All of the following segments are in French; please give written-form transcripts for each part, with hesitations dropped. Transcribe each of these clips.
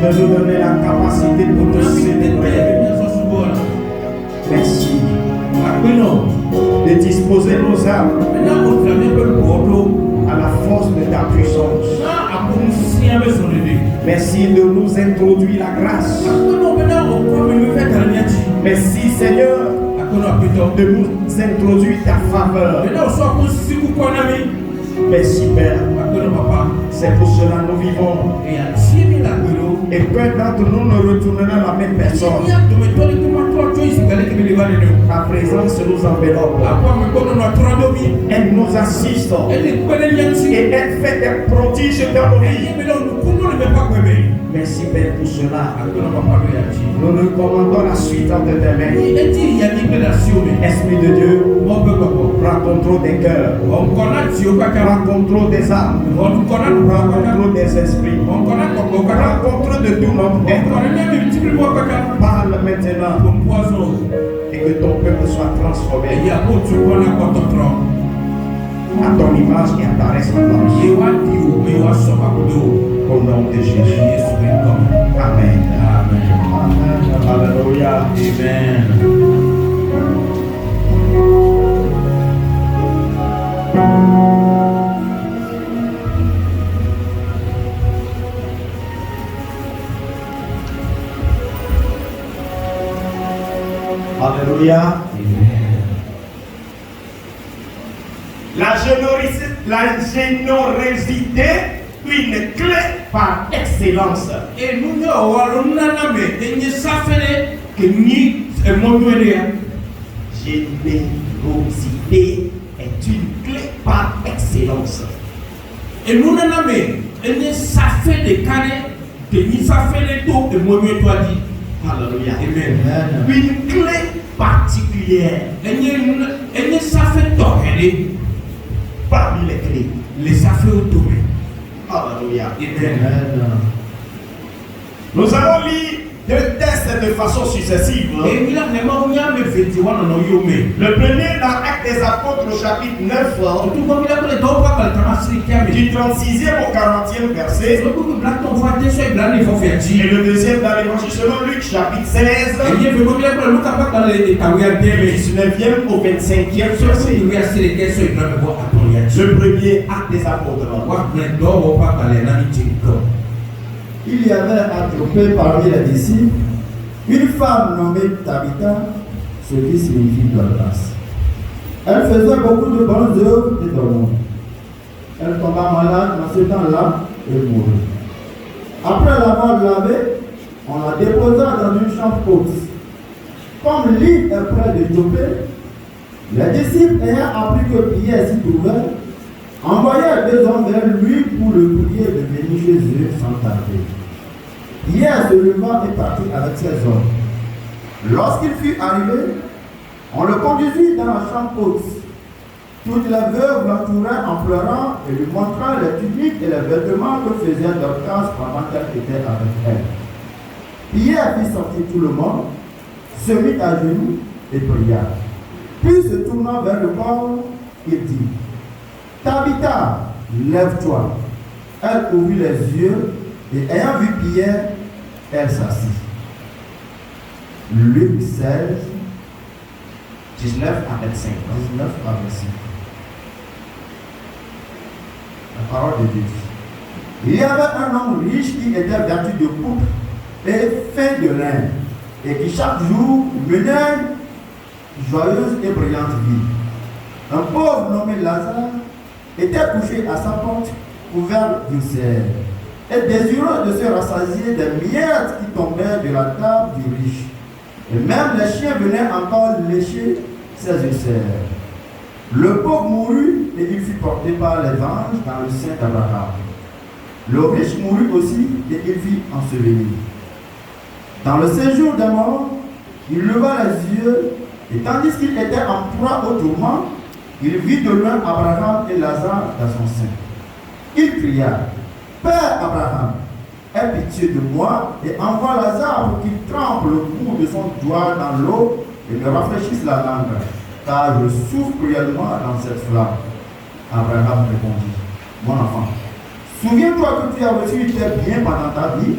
de nous donner la capacité pour te célébrer. Merci de disposer nos âmes à la force de ta puissance. Merci de nous introduire la grâce. Merci Seigneur de nous introduire ta faveur. Merci Père. C'est pour cela que nous vivons. Et peu d'entre nous ne retournera la même personne. Ta présence nous enveloppe. Elle nous assiste. Et elle fait des prodiges dans nos vies. Merci Père pour cela. Nous nous commandons la suite entre tes mains. Esprit de Dieu, prends contrôle des cœurs. Prends contrôle des âmes. Prends contrôle des esprits. Prends contrôle de tout notre être. Parle maintenant. Et que ton peuple soit transformé à ton image et à ta ressemblance. Au nom de Jésus. Amen. Amen. Alléluia. Amen. Alléluia. La générosité, une clé par excellence. Et nous générosité est une clé par excellence. Et nous Alléluia. Amen. Une clé particulière. Parmi les clés. Les affaires autorisées. Alléluia. Amen. Nous allons lire deux textes de façon successive. Le premier dans Actes des Apôtres au chapitre 9, du 36e au 40e verset. Et le deuxième dans l'évangile selon Luc chapitre 16, du 19e au 25e verset. Le premier Acte des Apôtres. Il y avait à Jopé parmi les disciples une femme nommée Tabitha, ce qui signifie Dorcas. Elle faisait beaucoup de bonnes œuvres et de monde. Elle tomba malade dans ce temps-là et mourut. Après l'avoir lavée, on la déposa dans une chambre haute. Comme l'île est près de Jopé, les disciples ayant appris que Pierre s'y trouvait, envoyèrent deux hommes vers lui pour le prier de venir chez eux sans tarder. Pierre se leva et partit avec ses hommes. Lorsqu'il fut arrivé, on le conduisit dans la chambre haute. Toutes les veuves l'entouraient en pleurant et lui montrant les tuniques et les vêtements que faisait Dorcas pendant qu'elle était avec elle. Pierre fit sortir tout le monde, se mit à genoux et pria. Puis se tournant vers le corps, il dit: Tabitha, lève-toi. Elle ouvrit les yeux et ayant vu Pierre, elle s'assit. Luc 16, 19 à 25. La parole de Dieu. Il y avait un homme riche qui était vêtu de pourpre et fait de lin, et qui chaque jour menait joyeuse et brillante vie. Un pauvre nommé Lazare était couché à sa porte, couvert d'ulcères, et désireux de se rassasier des miettes qui tombaient de la table du riche. Et même les chiens venaient encore lécher ses ulcères. Le pauvre mourut et il fut porté par les anges dans le sein d'Abraham. Le riche mourut aussi et il fut enseveli. Dans le séjour des morts, il leva les yeux et tandis qu'il était en proie au tourment, il vit de loin Abraham et Lazare dans son sein. Il cria: Père Abraham, aie pitié de moi et envoie Lazare pour qu'il trempe le bout de son doigt dans l'eau et me rafraîchisse la langue, car je souffre cruellement dans cette flamme. Abraham répondit: Mon enfant, souviens-toi que tu as reçu tes biens pendant ta vie,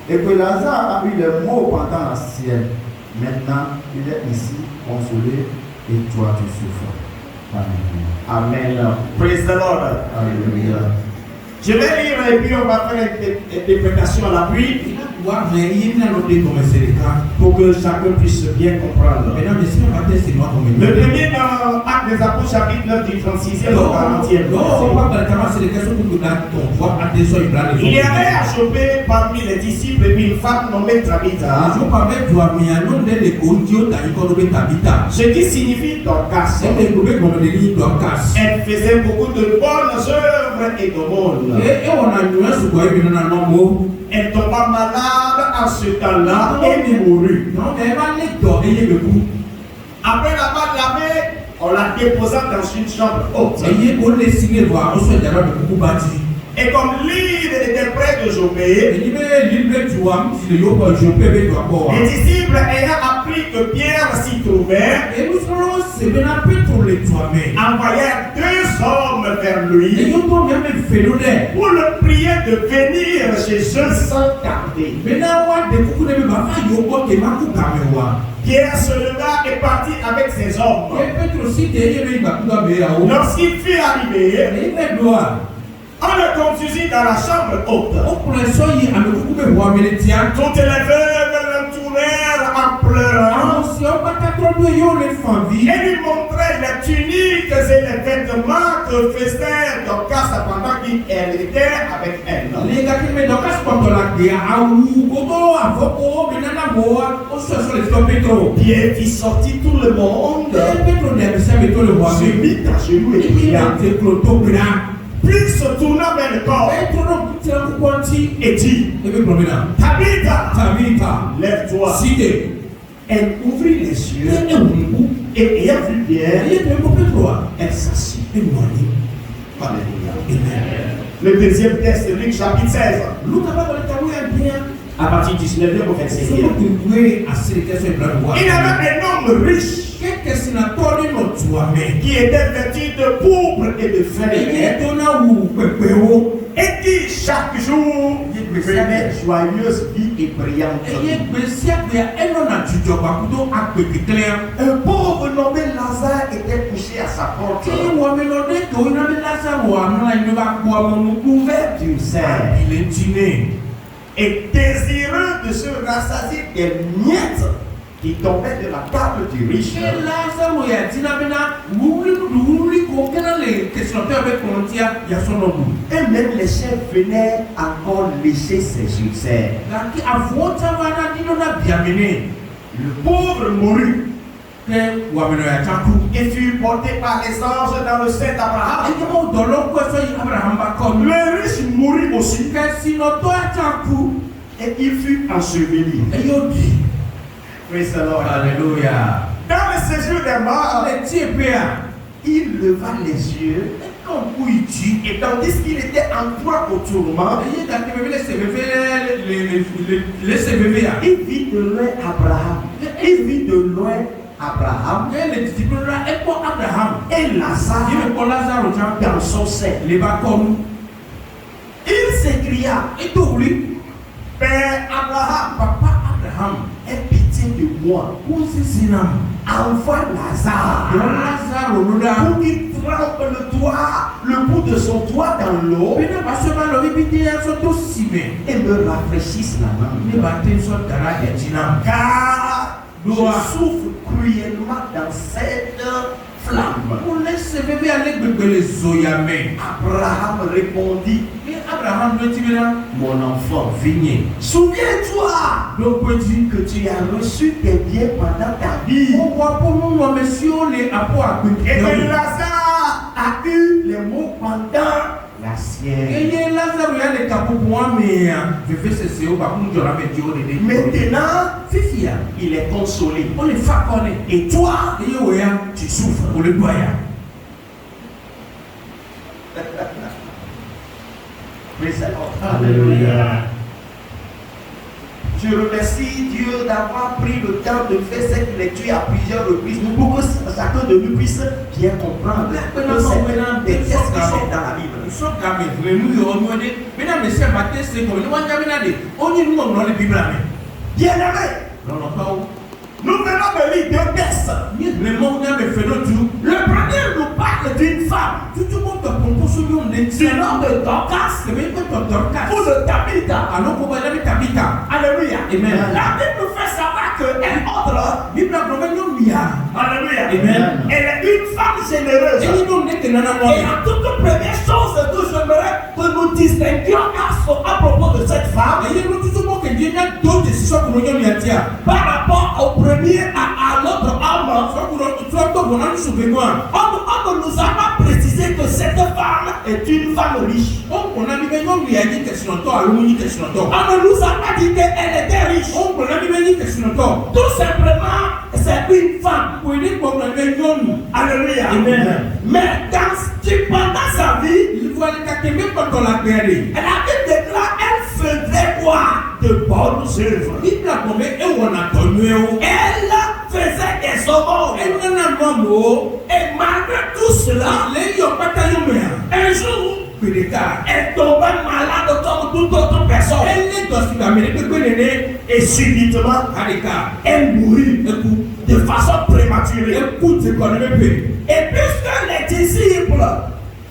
Et que Lazare a eu les maux pendant la sienne. Maintenant, il est ici, consolé, et toi tu souffres. Amen. Amen. Praise the Lord. Alléluia. Je vais lire et puis on va faire une interprétation à l'appui pour que chacun puisse bien comprendre. Le premier dans Actes des Apôtres, chapitre 9, du 36e au 40e. Il y avait à Joppé parmi les disciples une femme nommée Tabitha. Ce qui signifie Dorcas. Elle faisait beaucoup de bonnes œuvres et d'aumônes. Elle tomba malade en ce temps-là et mourut. Après l'avoir lavée, on la déposa dans une chambre haute. Et comme l'île était près de Joppé, les disciples ayant appris que Pierre s'y trouvait, envoyèrent 2 hommes vers lui pour le prier de venir chez eux sans tarder. Pierre se leva et partit avec ses hommes. Lorsqu'il fut arrivé, on le conduisit dans la chambre haute. Toutes les veuves l'entourèrent en pleurant et lui montraient les tuniques et les vêtements que faisait Dorcas pendant qu'elle était avec elle. Pierre fit sortir tout le monde, se mit à genoux et pria. Puis se tourna vers le corps et dit: Tabitha, lève-toi. Elle ouvrit les yeux et ayant vu Pierre, elle s'assit. Alléluia. Le deuxième texte, Luc chapitre 16. À partir du 19e au 25e. Il avait un homme riche qui était vêtu de pourpre et de fer et qui chaque jour menait joyeuse vie et brillante. Un pauvre nommé Lazare était couché à sa porte, couvert d'une cerne et désireux de se rassasier des miettes qui tombaient de la table du riche. Et même les chefs venaient encore lécher ses ulcères. Le pauvre mourut et fut porté par les anges dans le sein d'Abraham. Le riche mourut aussi et il fut enseveli. Praise the Lord. Alléluia. Dans le séjour des morts, il leva les yeux et tandis qu'il était en proie au tourment, il vit de loin Abraham. Il vit de loin Abraham et Lazare dans son sein. Il s'écria: Père Abraham, Papa Abraham, aie pitié de moi. Envoie Lazare pour qu'il trempe le bout de son doigt dans l'eau et me rafraîchisse la main. Car je souffre cruellement dans cette flamme. Abraham répondit: Mon enfant, souviens-toi que tu as reçu tes biens pendant ta vie. Et que Lazare a eu les maux pendant la sienne. Maintenant, il est consolé. Et toi, tu souffres. Alléluia. Je remercie Dieu d'avoir pris le temps de faire cette lecture à plusieurs reprises pour que chacun de nous puisse bien comprendre que c'est des textes qui sont dans la Bible. Bien aimé, nous venons de lire deux textes. Le premier nous parle d'une femme du nom de Dorcas ou de Tabitha. Alléluia. Amen. La Bible nous fait savoir qu'elle ordre. Alléluia. Amen. Elle est une femme généreuse. Et la toute première chose que j'aimerais que nous distinguions à propos de cette femme par rapport au premier à l'autre homme, on nous a pas précisé que cette femme est une femme riche. On ne nous a pas dit qu'elle était riche. Tout simplement, c'est une femme. Alléluia. Amen. Mais pendant sa vie, la Bible déclare elle faisait quoi? De bonnes œuvres. Elle faisait des aumônes. Et malgré tout cela, un jour, elle tombait malade comme toute autre personne. Et subitement, elle mourut de façon prématurée. Et puisque les disciples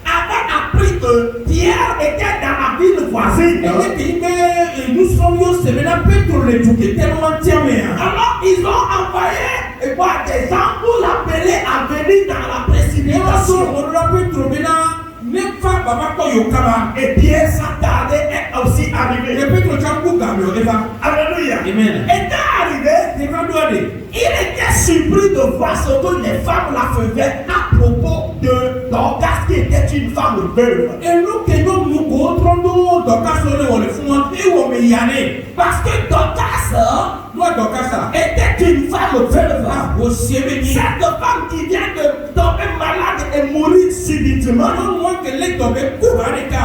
avaient appris que Pierre était dans la ville voisine, alors ils ont envoyé des gens pour l'appeler à venir dans la précipitation. Et Pierre sans tarder est aussi arrivé. Alléluia. Amen. Étant arrivé, il était surpris de voir ce que les femmes la faisaient à propos de Dorcas qui était une femme veuve. Parce que Dorcas était une femme veuve. Cette femme qui vient de tomber malade et mourir subitement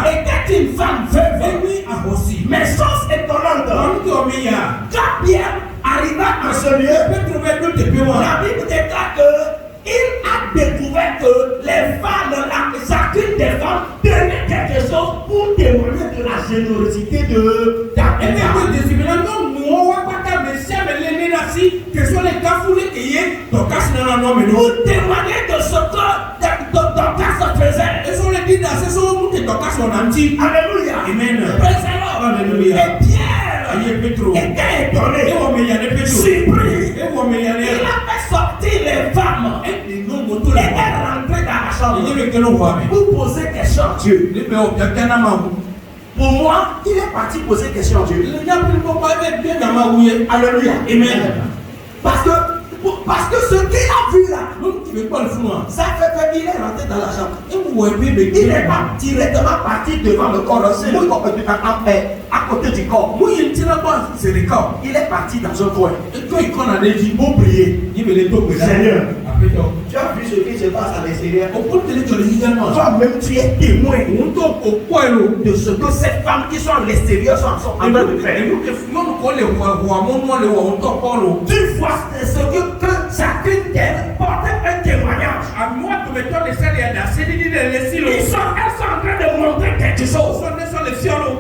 était une femme veuve. Mais chose étonnante, quand Pierre arriva en ce lieu, la Bible déclare qu'il a découvert que les femmes, chacune des femmes, tenaient quelque chose pour témoigner de la générosité de Tabitha. Pour témoigner de ce que Dorcas faisait. Alléluia. Amen. Et Pierre était étonné, surpris. Il a fait sortir les femmes et elle rentrait dans la chambre pour poser question à Dieu. Pour moi, il est parti poser question à Dieu. Alléluia. Amen. Parce que ce qu'il a vu là, ça fait qu'il est rentré dans la chambre. Il n'est pas directement parti devant le corps, à côté du corps. Il est parti dans un coin pour prier. Seigneur, tu as vu ce qui se passe à l'extérieur. Toi-même, tu es témoin de ce que ces femmes qui sont à l'extérieur sont en train de faire. Tu vois ce que chacune d'elles portait un témoignage. Elles sont en train de montrer quelque chose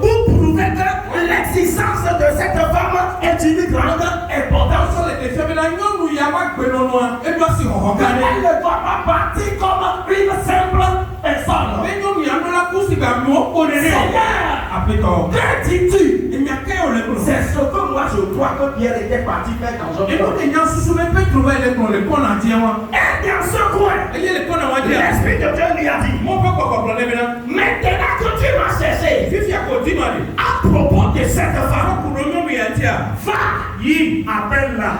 pour prouver que l'existence de cette femme est d'une grande importance. Elle ne doit pas partir comme une simple personne. Seigneur, que dis-tu? C'est ce que moi je crois que Pierre était parti faire dans un coin. Et dans ce coin, l'Esprit de Dieu lui a dit, maintenant que tu m'as cherché à propos de cette femme, va, appelle-la.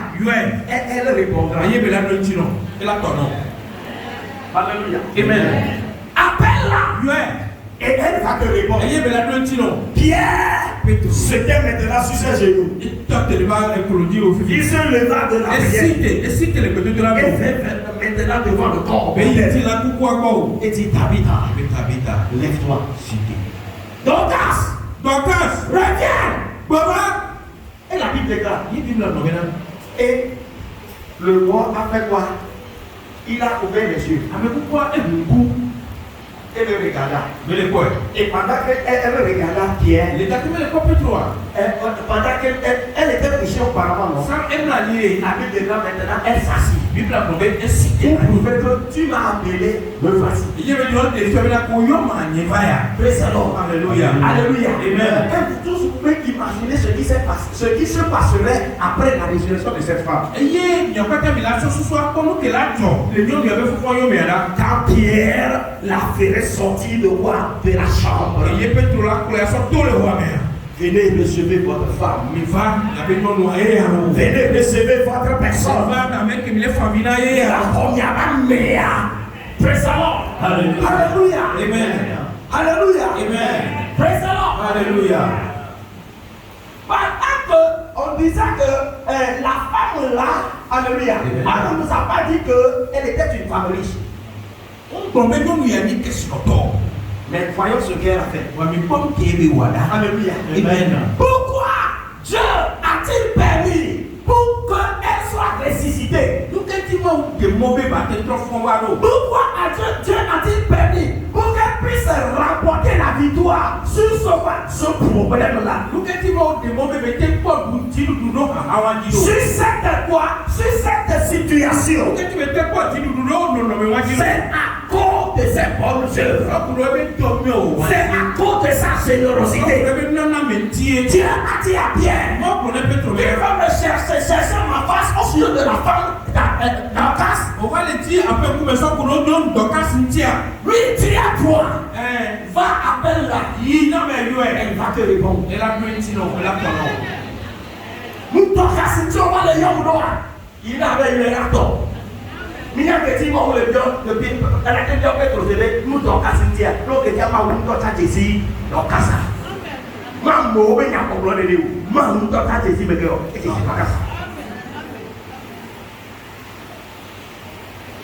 Elle répondra. Alléluia. Amen. Appelle-la. Et elle va te répondre. Pierre s'était maintenant sur ses genoux. Il se leva de la prière. Et maintenant devant le corps. Et dit Tabitha, lève-toi. Dorcas, reviens. Elle a Bible déclare. Et le roi a fait quoi? Il a ouvert les yeux. Elle le regarda. Et pendant qu'elle regarda Pierre, pendant qu'elle était couchée auparavant, la Bible déclare maintenant, elle s'assit. Pour prouver que tu m'as appelé, me voici. Alléluia. Alléluia. Amen. Vous tous vous pouvez imaginer ce qui se passerait après la résurrection de cette femme. Car Pierre la ferait sortir de quoi? De la chambre. Venez recevoir votre femme. Venez recevoir votre personne. Praise the Lord. Alléluia. Amen. Alléluia. Amen. Praise the Lord. Alléluia. On disait que la femme là, alléluia, on ne nous a pas dit qu'elle était une femme riche. Mais voyons ce qu'elle a fait. Alléluia. Amen. Pourquoi Dieu a-t-il permis pour qu'elle soit ressuscitée? Pourquoi Dieu a-t-il permis pour qu'elle puisse remporter la victoire sur ce problème-là? Sur cette situation. C'est à cause de ses bonnes œuvres. C'est à cause de sa générosité. Dieu a dit à Pierre, tu vas me chercher ma face au milieu de la femme d'Dorcas. Lui dit à toi, va appelle-la. Elle va te répondre. Nous Dorcas, tu vas le yom noir. Il avait eu un râteau. Il y a des gens qui ont été nous Dorcas, l'autre qui a dit Jésus, Dorcas. Mambo, il y a un problème de vous. Mambo, Dorcas, Jésus, mais c'est pas ça.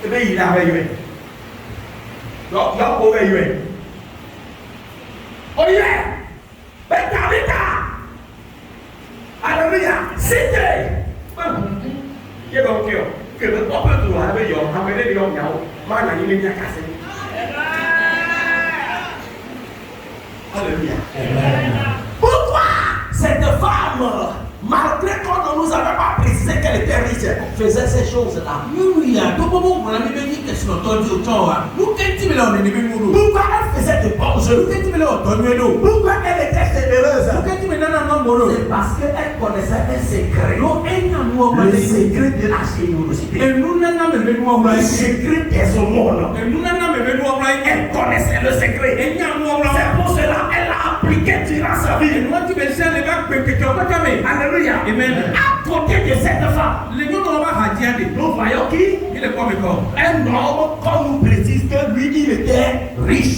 Et bien, il avait eu. Donc, il a eu. Olivier, Bentamita, alléluia, cité. Il y a donc que le peuple doit avoir amené les hommes, il est cassé. Alléluia. Pourquoi cette femme, malgré qu'on ne nous avait pas précisé qu'elle était riche, faisait ces choses-là? Pourquoi elle faisait de bonnes choses? Pourquoi elle était généreuse? C'est parce qu'elle connaissait un secret. Le secret de la générosité. Le secret des aumônes. Elle connaissait le secret. C'est pour cela qu'elle l'a appliqué durant sa vie. Alléluia. Amen. À côté de cette femme, nous voyons qui? Un homme, comme nous précise que lui, il était riche.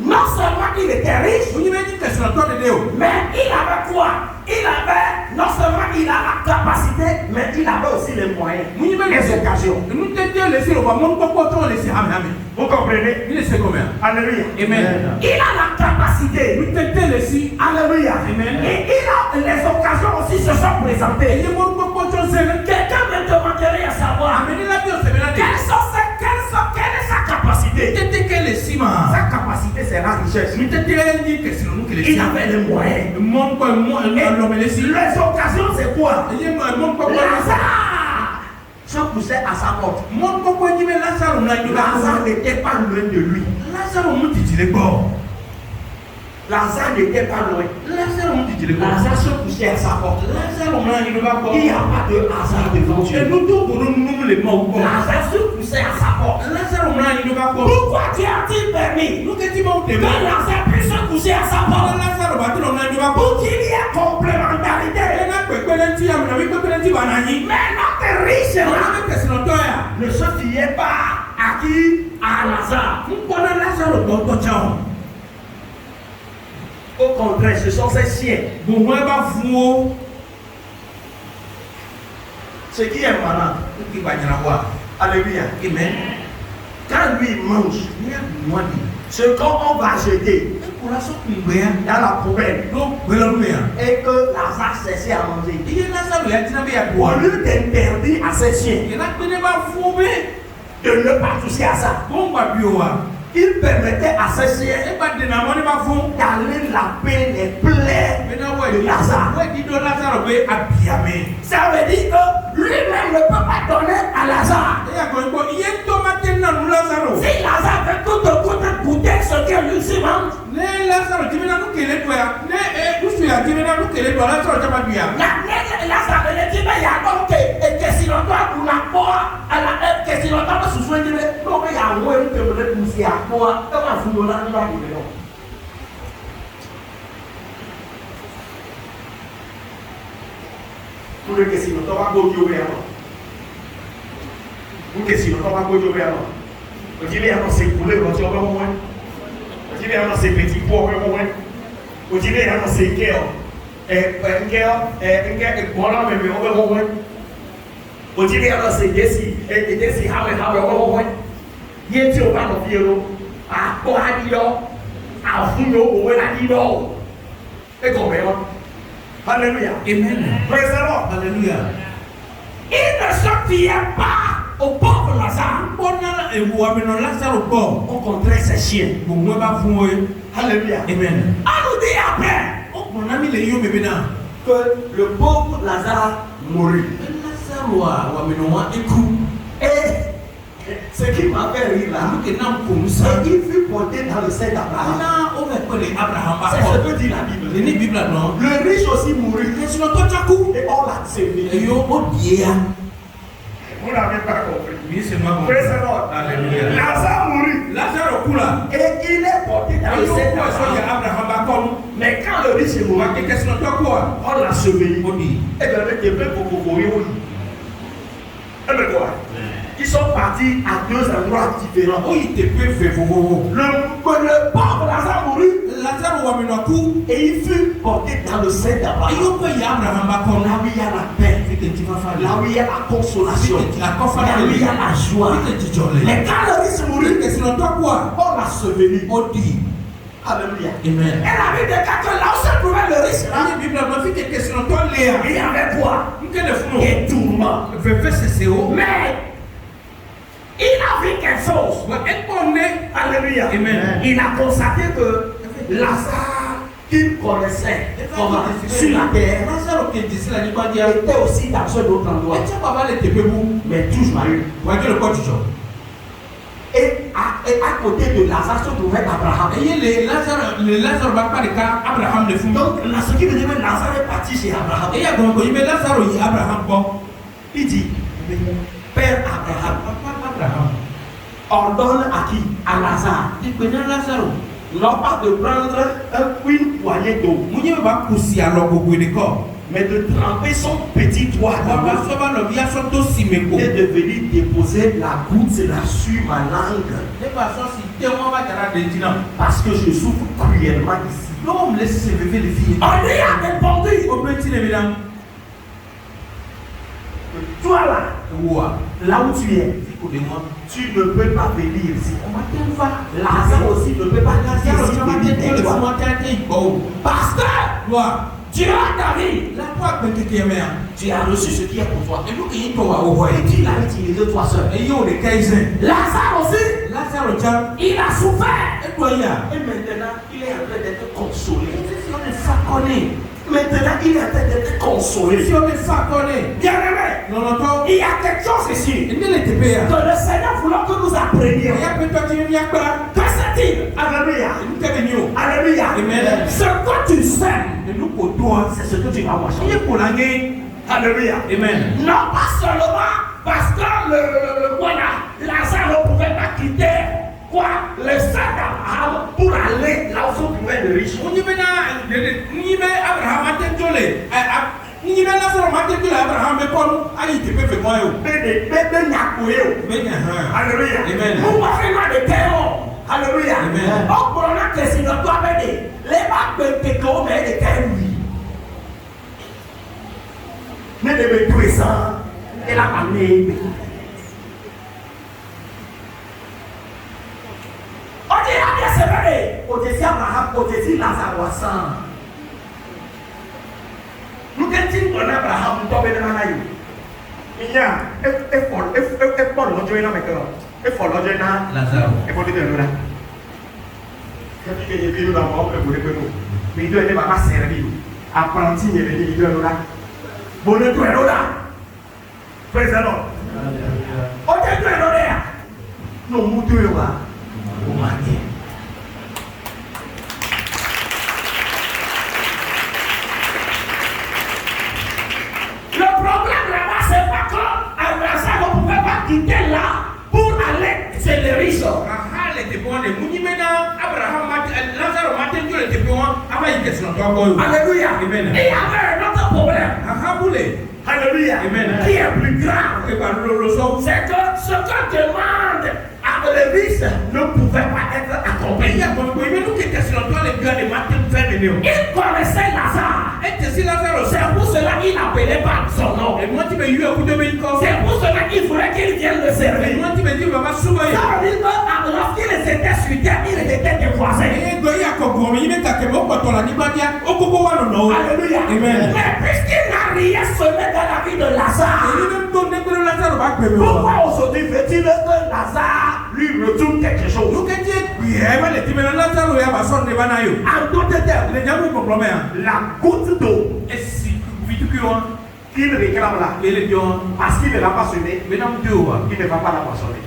Non seulement il était riche, mais il avait quoi? Il avait, non seulement il a la capacité, mais il avait aussi les moyens, les occasions. Vous comprenez? Alléluia. Amen. Il a la capacité. Alléluia. Amen. Et il a les occasions aussi se sont présentées. Quelqu'un me demanderait à savoir quelle est sa capacité. Sa capacité, c'est la richesse. Il avait les moyens. Les occasions, c'est quoi? Lazare se poussait à sa porte. Lazare n'était pas loin de lui. Lazare n'était pas loin. Lazare se poussait à sa porte. Il n'y a pas de hasard devant Dieu. Lazare se poussait à sa porte. Pourquoi Dieu a-t-il permis que Lazare puisse se pousser à sa porte? Pour qu'il y ait complémentarité. Mais notre riche là ne se fiait pas à qui? À Lazare. Au contraire, ce sont ses siens. Ce qui est malade. Alléluia. Amen. Quand lui mange, ce qu'on va jeter dans la poubelle et que Lazare cessait à manger. Au lieu d'interdire à ces chiens de ne pas toucher à ça, il permettait à ces chiens d'aller laver les plaies de Lazare. Ça veut dire que lui-même ne peut pas donner à Lazare. Si Lazare veut tout de goûter ce que Lucie mange, Lazare ne dit mais il y a donc que si l'on doit pour la poire, que si l'on doit se soigner, non mais il y a un moyen de me repousser à poire, comment vous l'avez dit là? Pour que si l'on doit go yo alors. Pour que si l'on doit go yo alors. On dit les annonces coulé quand tu vas moins. On dit les annonces petits pois moins. On dit les annonces cœur. Voilà mais on va moins. On dit les annonces desi hawe moins. Yeti o ba no fiero. A ko adiyo. A funo o we adiyo. E ko me wa. Alléluia. Amen. Praise the Lord. Alléluia. Il ne sortit pas au pauvre Lazare. Au contraire, c'est chien. Alléluia. Amen. On nous dit après que le pauvre Lazare mourut. Et ce qui m'a fait rire là, il fut porté dans le sein d'Abraham. C'est ce que dit la Bible. Le riche aussi mourut. Et on l'a servi. Vous n'avez pas compris. Lazare mourut. Et il est porté dans le sein d'Abraham. Mais quand le riche est mort, on l'a sauvé. Et bien, ils sont partis à deux endroits différents. Le pauvre Lazare mourut. Et il fut porté dans le sein d'Abraham. Là où il y a la paix, là où il y a la consolation, là où il y a la joie. Mais quand le riche mourut, on l'a sauvé. Alléluia. Amen. Elle avait des cas que là où se trouvait le riche là, il y avait quoi? Et tourment. Mais il a vu quelque chose. Alléluia. Amen. Il a constaté que Lazare qu'il connaissait sur la terre était aussi dans un autre endroit. Mais toujours Marie. Et à côté de Lazare se trouvait Abraham. Donc ce qui veut dire que Lazare est parti chez Abraham. Il dit, Père Abraham, ordonne à qui? À Lazare. Non pas de prendre une poignée d'eau, mais de tremper son petit doigt et de venir déposer la goutte là sur ma langue. Parce que je souffre cruellement ici. On lui a répondu. Toi là où tu es, tu ne peux pas venir ici. Lazare aussi ne peut pas venir ici. Parce que Dieu a David. Tu as reçu ce qui est pour toi. Et tu l'as utilisé toi seul. Lazare aussi, il a souffert. Et maintenant, il est en train d'être consolé. Maintenant, il est en train d'être consolé. Bien aimé, il y a quelque chose ici que le Seigneur voulait que nous apprenions. Que c'est-il? Alléluia. Alléluia. Ce que tu sèmes, c'est ce que tu vas manger. Alléluia. Amen. Non pas seulement parce que Lazare ne pouvait pas quitter le sein d'Abraham pour aller là où se trouvait le riche. Alléluia. Nous parlons de terre. Alléluia. On prend que si nous doit aider les bacs de comme de terre. Mais de présent et la année. On dit à bien c'est croissant. Nous qu'est-il qu'on a Abraham nous tombe dans la naïve. Il y a et Paul le joint dans mes cœurs. Et Paul le joint dans Lazare. Et Paul dit de nous là. Quand il y a des dans mort le boule que nous. Mais il doit être pas servi. Apprenti il est dit de nous là. Bonne toi là. Praise the Lord. O te toi là. Non mutu là. O mani. Le problème là-bas, c'est pas qu'Abraham ne pouvait pas quitter là pour aller chez les riches. Alléluia. Amen. Et il y avait un autre problème. Alléluia. Amen. Qui est plus grave. C'est que ce que demande à les riches ne pouvait pas être accompli. Il connaissait Lazare. C'est pour cela qu'il n'appelait pas son nom. C'est pour cela qu'il voulait qu'il vienne le servir. Ça veut dire que lorsqu'il était sur terre, il était dévoisé. Alléluia. Amen. Mais puisqu'il n'a rien semé dans la vie de Lazare, pourquoi aujourd'hui veut-il que Lazare lui retourne quelque chose? En d'autres termes, la goutte d'eau qu'il réclame là, parce qu'il ne l'a pas semé, il ne va pas la poissonner.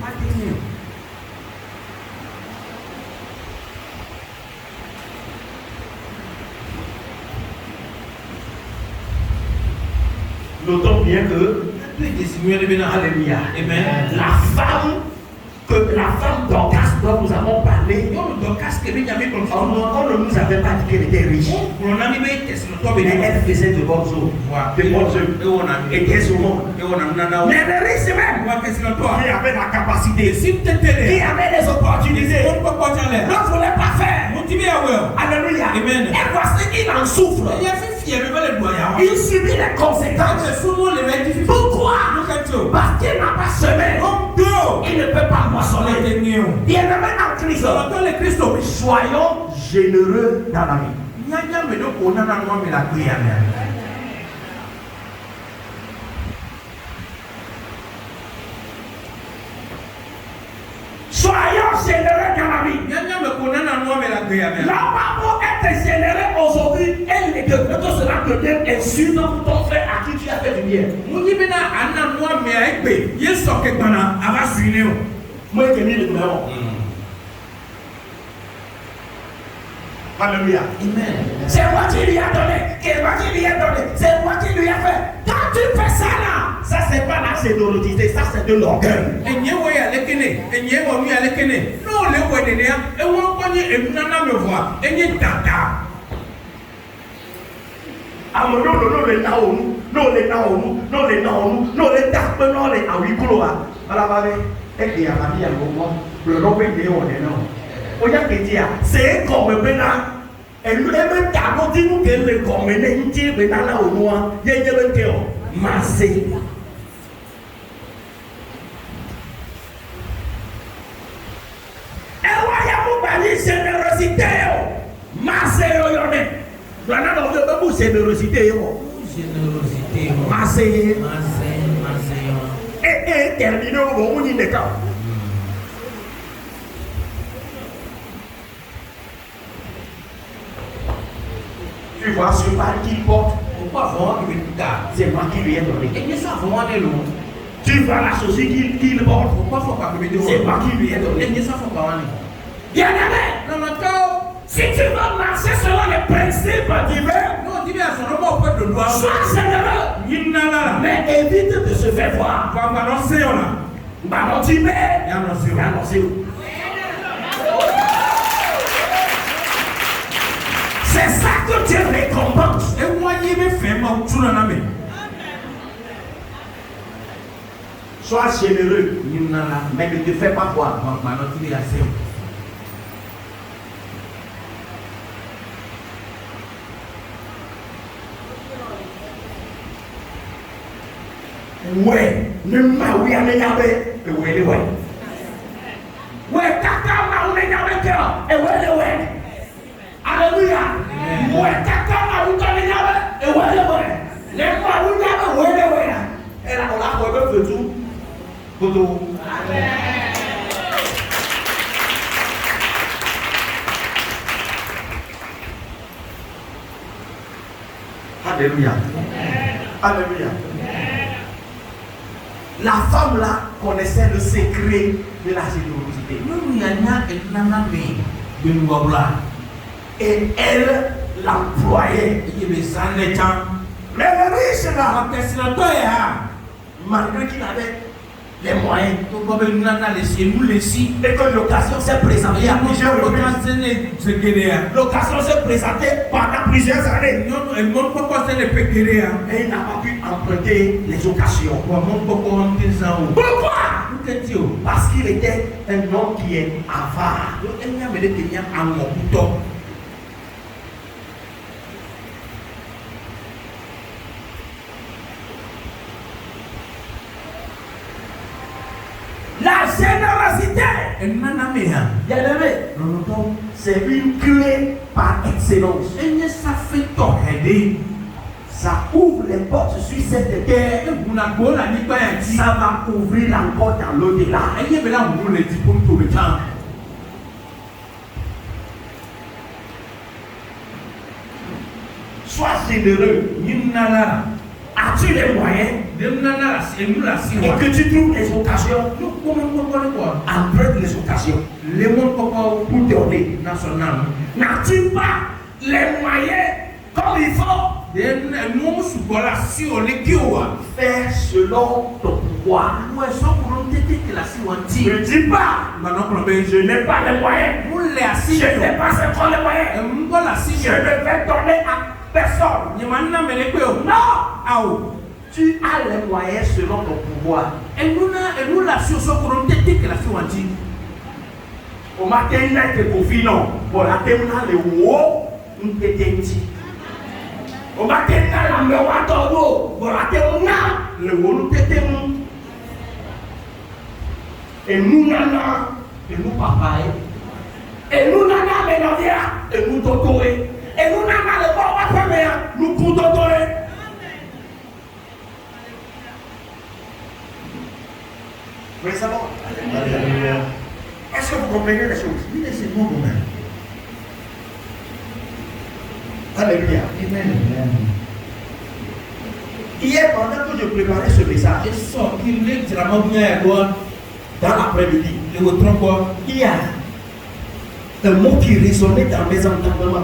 Notons bien que alléluia. Amen. La femme Dorcas dont nous avons parlé, on ne nous avait pas dit qu'elle était riche. Mais elle faisait de bonnes œuvres. Et des hommes. Mais les riches même, qui avaient la capacité, qui avaient les opportunités, ne voulaient pas faire. Alléluia. Amen. Et voici qu'il en souffre. Il subit les conséquences. Pourquoi? Parce qu'il n'a pas semé. Il ne peut pas moissonner. Bien-aimé en Christ, soyons généreux dans la vie. Soyons généreux dans la vie. Là, pour être généreux aujourd'hui, et que cela te donne un sur ton frère à qui tu as fait du bien. Moi, je mis le numéro. Alléluia. Amen. C'est moi qui lui a donné. C'est moi qui lui a donné. C'est moi qui lui a fait. Quand tu fais ça là, ça c'est pas la générosité, ça c'est de l'orgueil. C'est comme maintenant. Et nous même d'abord dit nous que le comme n'est pas maintenant au noir. Il y a une question. Massé. Et voyez-vous parler générosité. Massé yoyone. Voilà donc le beaucoup générosité. Générosité. Massé. Et terminé au bon niveau de cas. Tu vois ce mal qu'il porte. C'est moi qui lui ai donné. Tu vois la chose qu'il porte. C'est moi qui lui ai donné. Bien aimé. Si tu veux marcher selon les principes divins, sois généreux. Mais évite de se faire voir. C'est ça que Dieu récompense. Sois généreux, mais ne te fais pas voir. Ouais, ne m'a oui à m'énerver. Ouais, ouais. Ouais, caca m'a oui à m'énerver. Et ouais, ouais. Alléluia. Alléluia. Alléluia. La femme là connaissait le secret de la générosité. Et elle l'employait. Mais le riche là, malgré qu'il avait les moyens, et que l'occasion s'est présentée à plusieurs reprises. L'occasion s'est présentée pendant plusieurs années. Et il n'a pas pu emprunter les occasions. Pourquoi? Parce qu'il était un homme qui est avare. La générosité, c'est une clé par excellence. Ça ouvre les portes sur cette terre. Ça va ouvrir la porte dans l'au-delà. Sois généreux. As-tu les moyens? Et que tu trouves les occasions, emprunte les occasions pour te donner. N'as-tu pas les moyens comme il faut? Faire selon ton pouvoir. Ne dis pas, je n'ai pas les moyens. Je n'ai pas encore les moyens. Je ne vais donner à personne. Non! Tu as les moyens selon ton pouvoir. Au matin, il a été confiné. Pour la terre, le haut, on était dit. Au matin, il a la mémoire d'eau. Pour la terre, le haut, on était dit. Et nous, nana, et nous, papa, et nous, nana, les et nous, totoré. Et nous, nana, le papa, nous, pour totoré. Praise the Lord. Alléluia. Est-ce que vous comprenez les choses? Oui, laissez-moi vous-même. Alléluia. Amen. Hier, pendant que je préparais ce message, dans l'après-midi, il y a un mot qui résonnait dans mes entendements.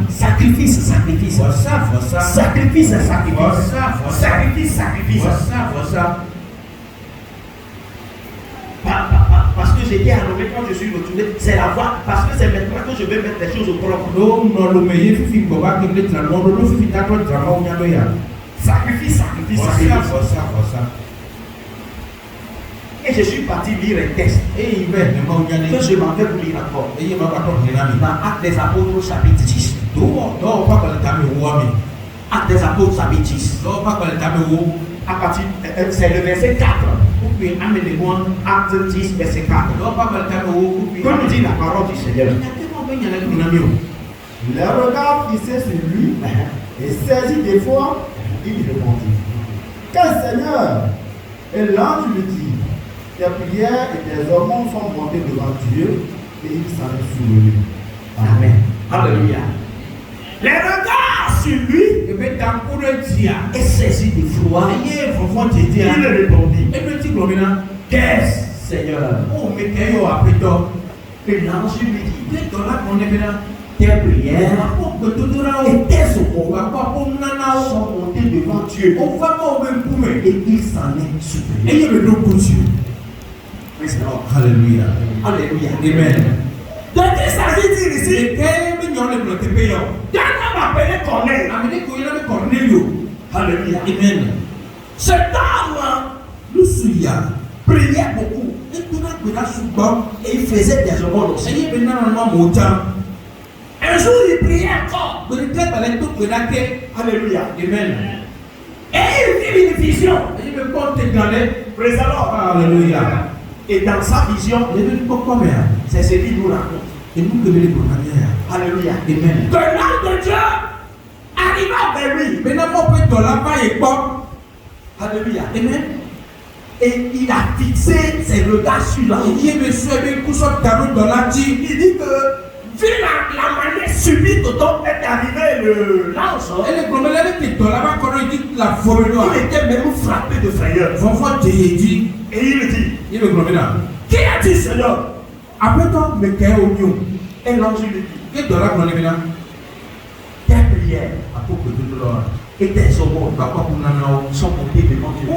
Sacrifice, sacrifice. Sacrifice, sacrifice. Sacrifice. Parce que j'étais arrêté quand je suis retourné, c'est la voie, parce que c'est maintenant que je vais mettre les choses au propre. Sacrifice. Et je suis parti lire un texte. Que je m'en vais vous lire encore. Dans Actes des Apôtres, chapitre 10. Actes des Apôtres, chapitre 10. À partir, c'est le verset 4. Amenez-moi Acte 10, verset 4. Comme nous dit la parole du Seigneur. Le regard fixé sur lui et saisi d'effroi, il répondit: Quel Seigneur? Et l'ange lui dit: Tes prières et tes aumônes sont montées devant Dieu, et il s'en est souvenu. Amen. Alléluia. Les regards sur lui et saisi d'effroi, il répondit: Qu'est-ce, Seigneur? Et l'ange lui dit: tes prières et tes aumônes sont montées devant Dieu, et il s'en est souvenu. Alléluia. Alléluia. Amen. De qui s'agit-il ici? Quelqu'un m'appelait Corneille. Alléluia. Amen. Cet homme priait beaucoup. Et il faisait des aumônes aussi. Un jour, il priait encore. Alléluia. Amen. Et il vit une vision. Praise the Lord. Alléluia. Et dans sa vision, c'est ce qu'il nous raconte. Alléluia. Amen. Que l'ange de Dieu arriva vers lui. Alléluia. Amen. Et il a fixé ses regards sur l'ange. Il dit que, vu la manière subite dont est arrivé l'ange, il était même frappé de frayeur. Et il dit, qui a-t-il, Seigneur? Et l'ange lui dit, tes prières et tes aumônes sont montées devant Dieu.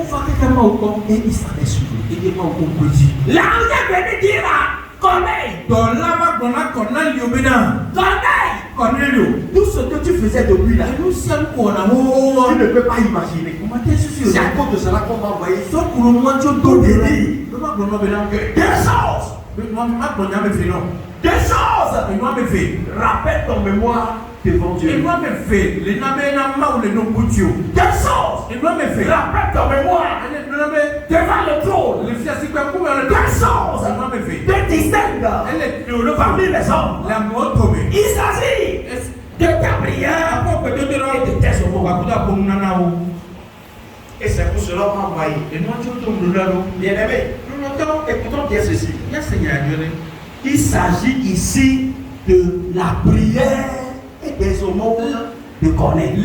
Et il s'en est suivi. L'ange est venu dire à Corneille, tout ce que tu faisais depuis là, tu ne peux pas imaginer. C'est à cause de cela qu'on m'a envoyé. Pour te dire deux choses. Rappelle ton mémoire devant Dieu. Deux choses. Rappelle ton mémoire devant le trône. Deux choses. De distingue parmi les hommes. Il s'agit de ta prière et de tes aumônes. Et c'est pour cela qu'on m'a envoyé. Bien-aimé, écoutons bien ceci. Il s'agit ici de la prière et des aumônes de Corneille.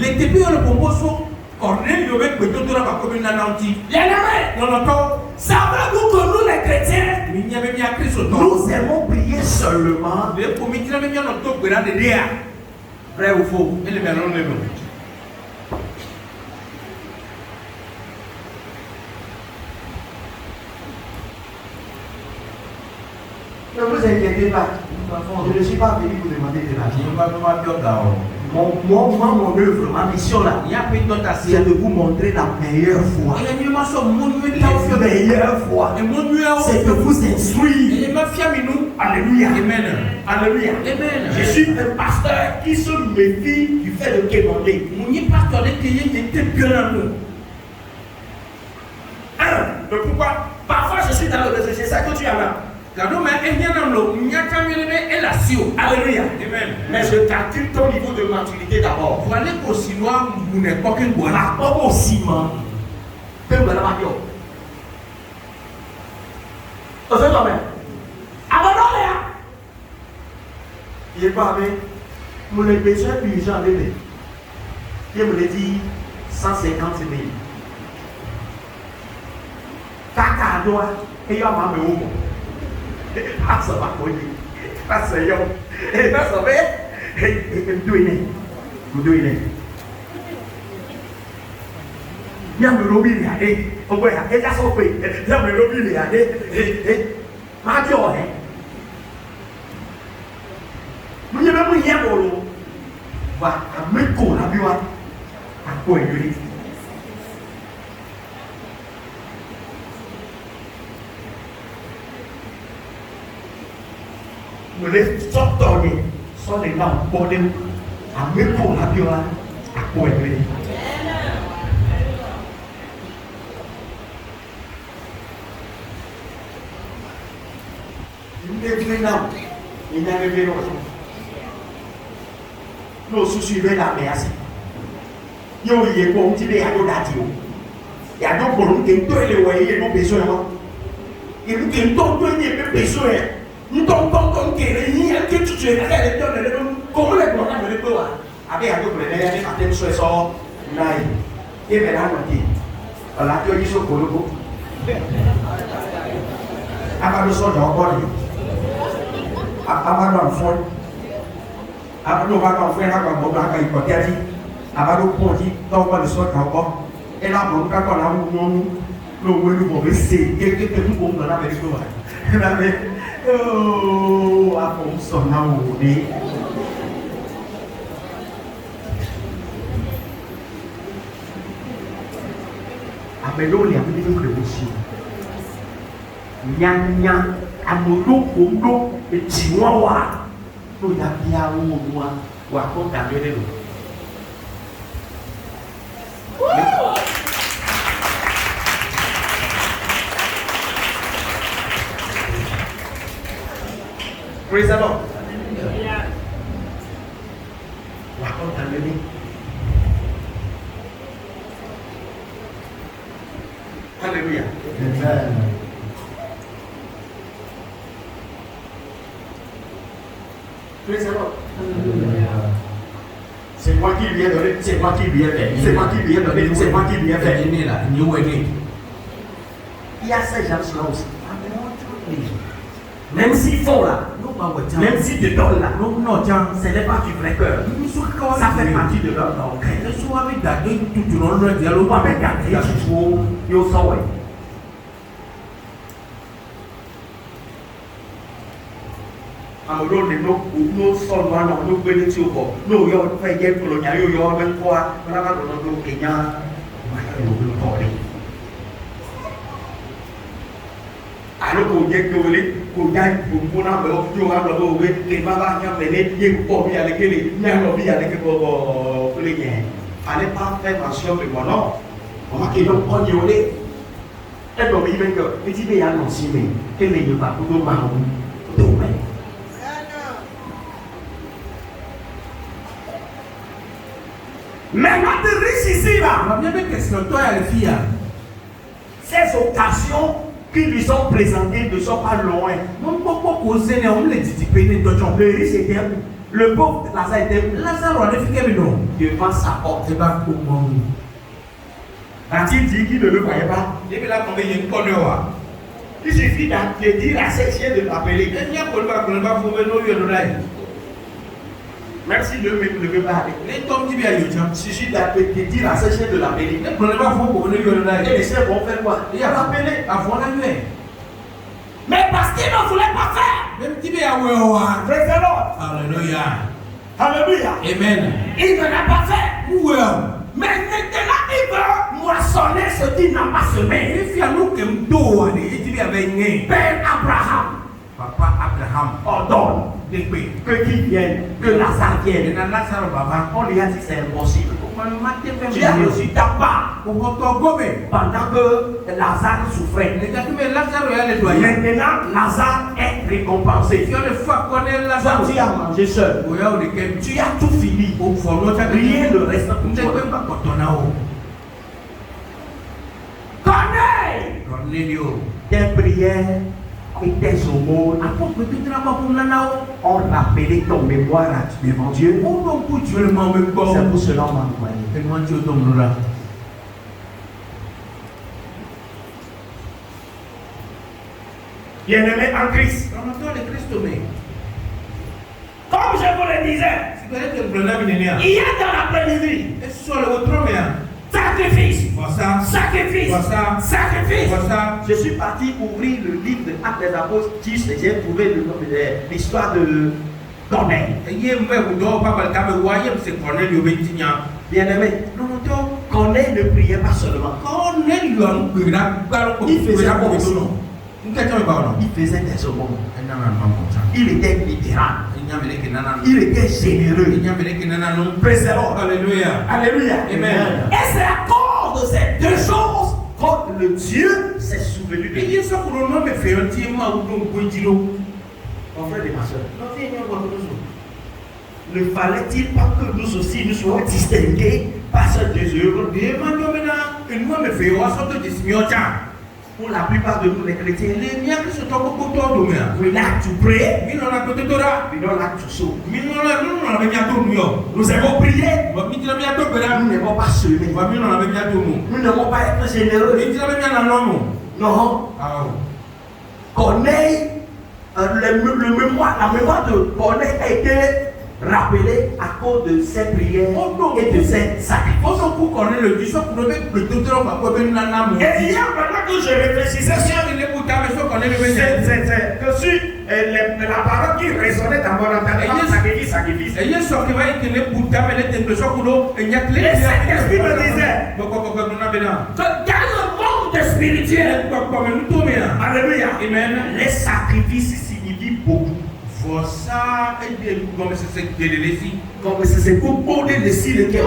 Savez-vous que nous les chrétiens, nous aimons prier seulement? Vrai ou faux? Ne vous inquiétez pas. Je ne suis pas venu vous demander de l'argent. Mon œuvre, ma mission là, c'est de vous montrer la meilleure foi. La meilleure foi. C'est de vous instruire. Alléluia. Amen. Alléluia. Amen. Je suis un pasteur qui se méfie du fait de demander. Mais pourquoi? Parfois je suis dans le désert, c'est ça que tu as là. Alléluia. Amen. Mais je calcule ton niveau de maturité d'abord. Rapport au ciment. Il est pas avec. Mon besoin urgent, il me dit 150 000. Caca doit et il y a ma maison. Ah, ça va quoi? Ah, c'est yo. Et ça va. Et vous doinez. Bien me lobby aller. On va aller. Et ça s'en fait. Bien me lobby aller. Et ma dieu, hein. Nous n'y avons rien pour nous. Va à me courir à Bioa. À quoi il dit? Nous les sortons, sont les lampes pour nous. À me courir à Bioa. À quoi il dit? Il n'avait pas nous suivons la merci. Yo y est bon, tu es à l'audadio. Il y a donc pour nous qui nous les nos besoins. Et nous qui nous les besoins. Nous tombons qui rien que tu es là, comment les blancs me le peuvent. Avec un double les attends sur ça. Naï. Et maintenant on dit. La théorie sur Kolobo. Avant de sortir encore. Avant d'enfant. Après, on va faire un peu de hypothèse. Après, on va dire qu'on va le sortir encore. Et là, on va faire un peu de essayer. Quelqu'un qui nous donne avec nous. Oh, à fond, son amour. Après, l'eau, il y a plus de révolution. Nya, amoureux, bondo, et chihuahua. Nous y a bien ou à condamner nous. Praise the Lord. Ou à condamner. Alléluia. Amen. C'est moi qui lui ai donné, c'est moi qui lui ai fait, c'est moi qui lui ai donné, c'est moi qui lui ai fait. Il y a ces gens-là aussi. Même s'ils font là, même s'ils te donnent là, ce n'est pas du vrai cœur. Ça fait partie de leur nom. Alors qu'on y est qu'on gagne pour nous avoir les babas qui ont mené les pour avec les n'y avec les fallait pas faire mention de mon nom. On m'a dit donc on y allait. Et donc il m'a dit mais annoncé mais quel est le pas pour nous marron demain. Mais notre riche ici là. Bien question toi et les filles. Ces occasions qui lui sont présentées ne sont pas loin. Le riche était où? Le pauvre Lazare était où? Devant sa porte. A-t-il dit qu'il ne le voyait pas? Il suffit de dire à ses chiens de l'appeler. Même s'il ne veut pas aller. Il suffit de dire à ses chiens de l'appeler. Et les chiens vont faire quoi? Ils vont l'appeler. Mais parce qu'il ne voulait pas faire. Praise the Lord. Alléluia. Alléluia. Amen. Il ne l'a pas fait. Mais maintenant il veut moissonner ce qu'il n'a pas semé. Père Abraham. Papa Abraham Ordonne que qu'il vienne, que Lazare vienne. On lui a dit c'est impossible. Tu as reçu ta part pendant que Lazare souffrait. Maintenant, Lazare est récompensé. Toi, tu as mangé seul. Tu as tout fini. Rien ne reste pour toi. Cornelio. Tes prières et tes aumônes ont rappelé ton mémoire devant Dieu. C'est pour cela qu'on m'a envoyé. Bien-aimé en Christ. Comme je vous le disais, hier dans l'après-midi, sacrifice. Sacrifice. Sacrifice. Je suis parti ouvrir le livre de Actes des Apôtres 10 et j'ai trouvé l'histoire de Corneille. Bien-aimé, Corneille ne priait pas seulement. Il faisait aussi. Il faisait des aumônes. Il était littéral. Il était généreux. Praise the Lord. Alléluia. Alléluia. Amen. Et c'est à cause de ces deux choses que le Dieu s'est souvenu de lui. Mon frère et ma soeur, ne fallait-il pas que nous aussi nous soyons distingués par ce désir? Pour la plupart de nous les chrétiens, we like to pray, we don't like to sow. Nous aimons prier, nous n'aimons pas semer, nous n'aimons pas être généreux. Non. Corneille, la mémoire de Corneille a été rappelée à cause de ses prières et de ses sacrifices. Et hier, pendant que je réfléchissais sur la parole qui résonnait dans mon entendement, sacrifice. Et cet esprit me disait que dans le monde spirituel, alléluia, les sacrifices signifient beaucoup. Comme c'est pour porter le ciel que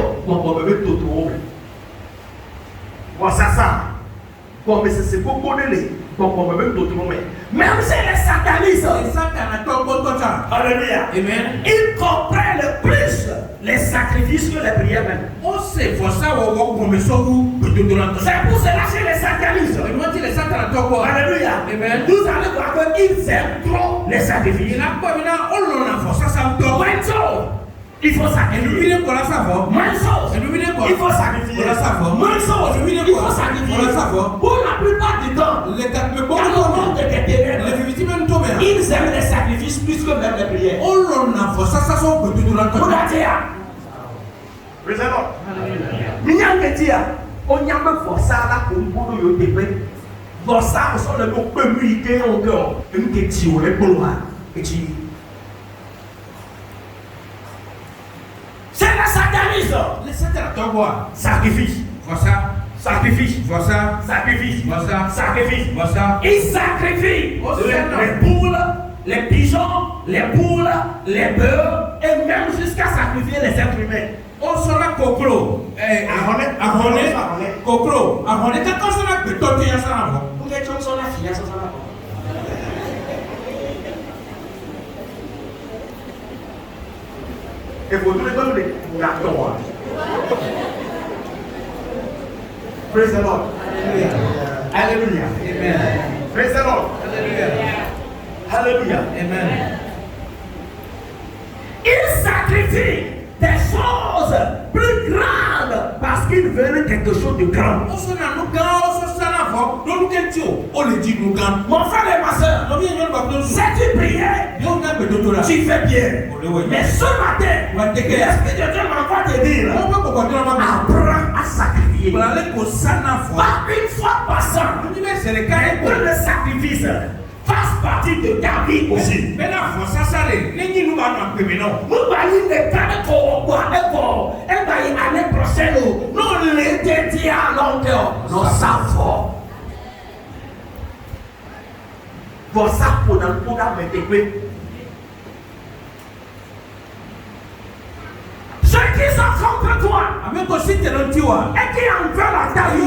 ça. Comme c'est pour porter le même si les satanistes, alléluia, ils comprennent le plus les sacrifices que les prières même. C'est pour cela chez les satanistes. Alléluia. Vous allez voir qu'ils aiment trop les sacrifices. Il faut sacrifier. Il faut sacrifier. Il faut sacrifier. Pour la plupart du temps, dans le monde des ténèbres, ils aiment les sacrifices plus que même les prières. C'est le satanisme. Sacrifice. Sacrifice. Ils sacrifient les poules, les pigeons, les poules, les bœufs et même jusqu'à sacrifier les êtres humains. On s'en a cocro. Cocro. Et vous devez donner la Torah. Praise the Lord. Hallelujah. Amen. Praise the Lord. Hallelujah. Amen. Il sacrifie des choses plus grandes parce qu'il veut quelque chose de grand. Mon frère et ma soeur, c'est une prière. Tu fais bien. Mais ce matin, l'Esprit de Dieu m'envoie te dire, apprends à sacrifier. Pas une fois par an, que le sacrifice fasse partie de ta vie aussi. Mais là, ça nous va les garder pour l'année prochaine. Nous les dédions à l'enquête. Nous savons. Vous savez pour le programme de ceux qui sont contre toi et qui en veulent la taille,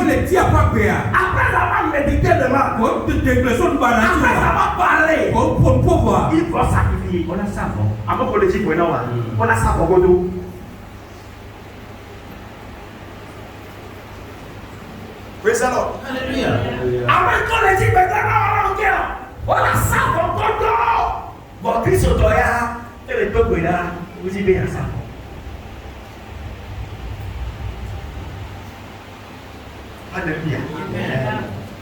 après avoir médité le mal, après avoir parlé, il faut sacrifier. On a ça. Avant qu'on le dise, on a ça pour vous. Praise the Lord. Alléluia. Avant qu'on le dise, on a ça pour vous. Votre Christ et le peuple là, vous y venez à ça. Alléluia.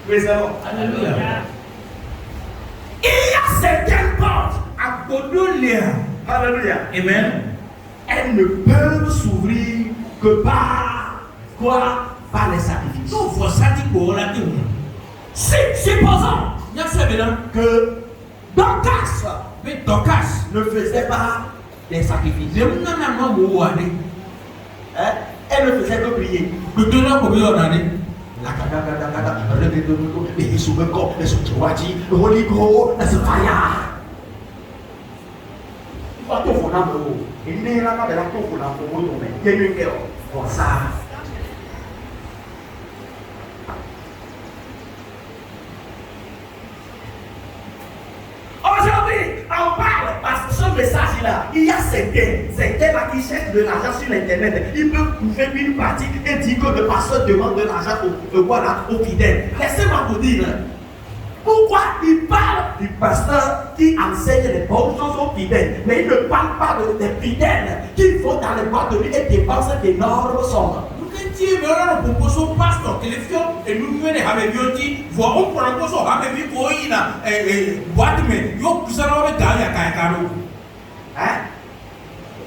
Praise the Lord. Alléluia. Il y a certaines portes à Bodolia. Alléluia. Amen. Elles ne peuvent s'ouvrir que par quoi? Par les sacrifices. Donc, vous savez quoi là? Si, supposons que Dorcas ne faisait pas des sacrifices. Elle ne faisait que prier. Aujourd'hui, on parle parce que ce message-là, il y a certains là qui cherchent de l'argent sur l'internet. Ils peuvent trouver une partie et dire que le pasteur demande de l'argent aux fidèles. Laissez-moi vous dire pourquoi il parle du pasteur qui enseigne les bonnes choses aux fidèles, mais il ne parle pas des fidèles qui vont dans les boîtes de nuit et dépensent d'énormes sommes. Pastor télévision et nous venons avec Bioti, voir on prend un poisson avec Bico, il a boîte mais yo plus ça va mettre à Kakaro. Hein?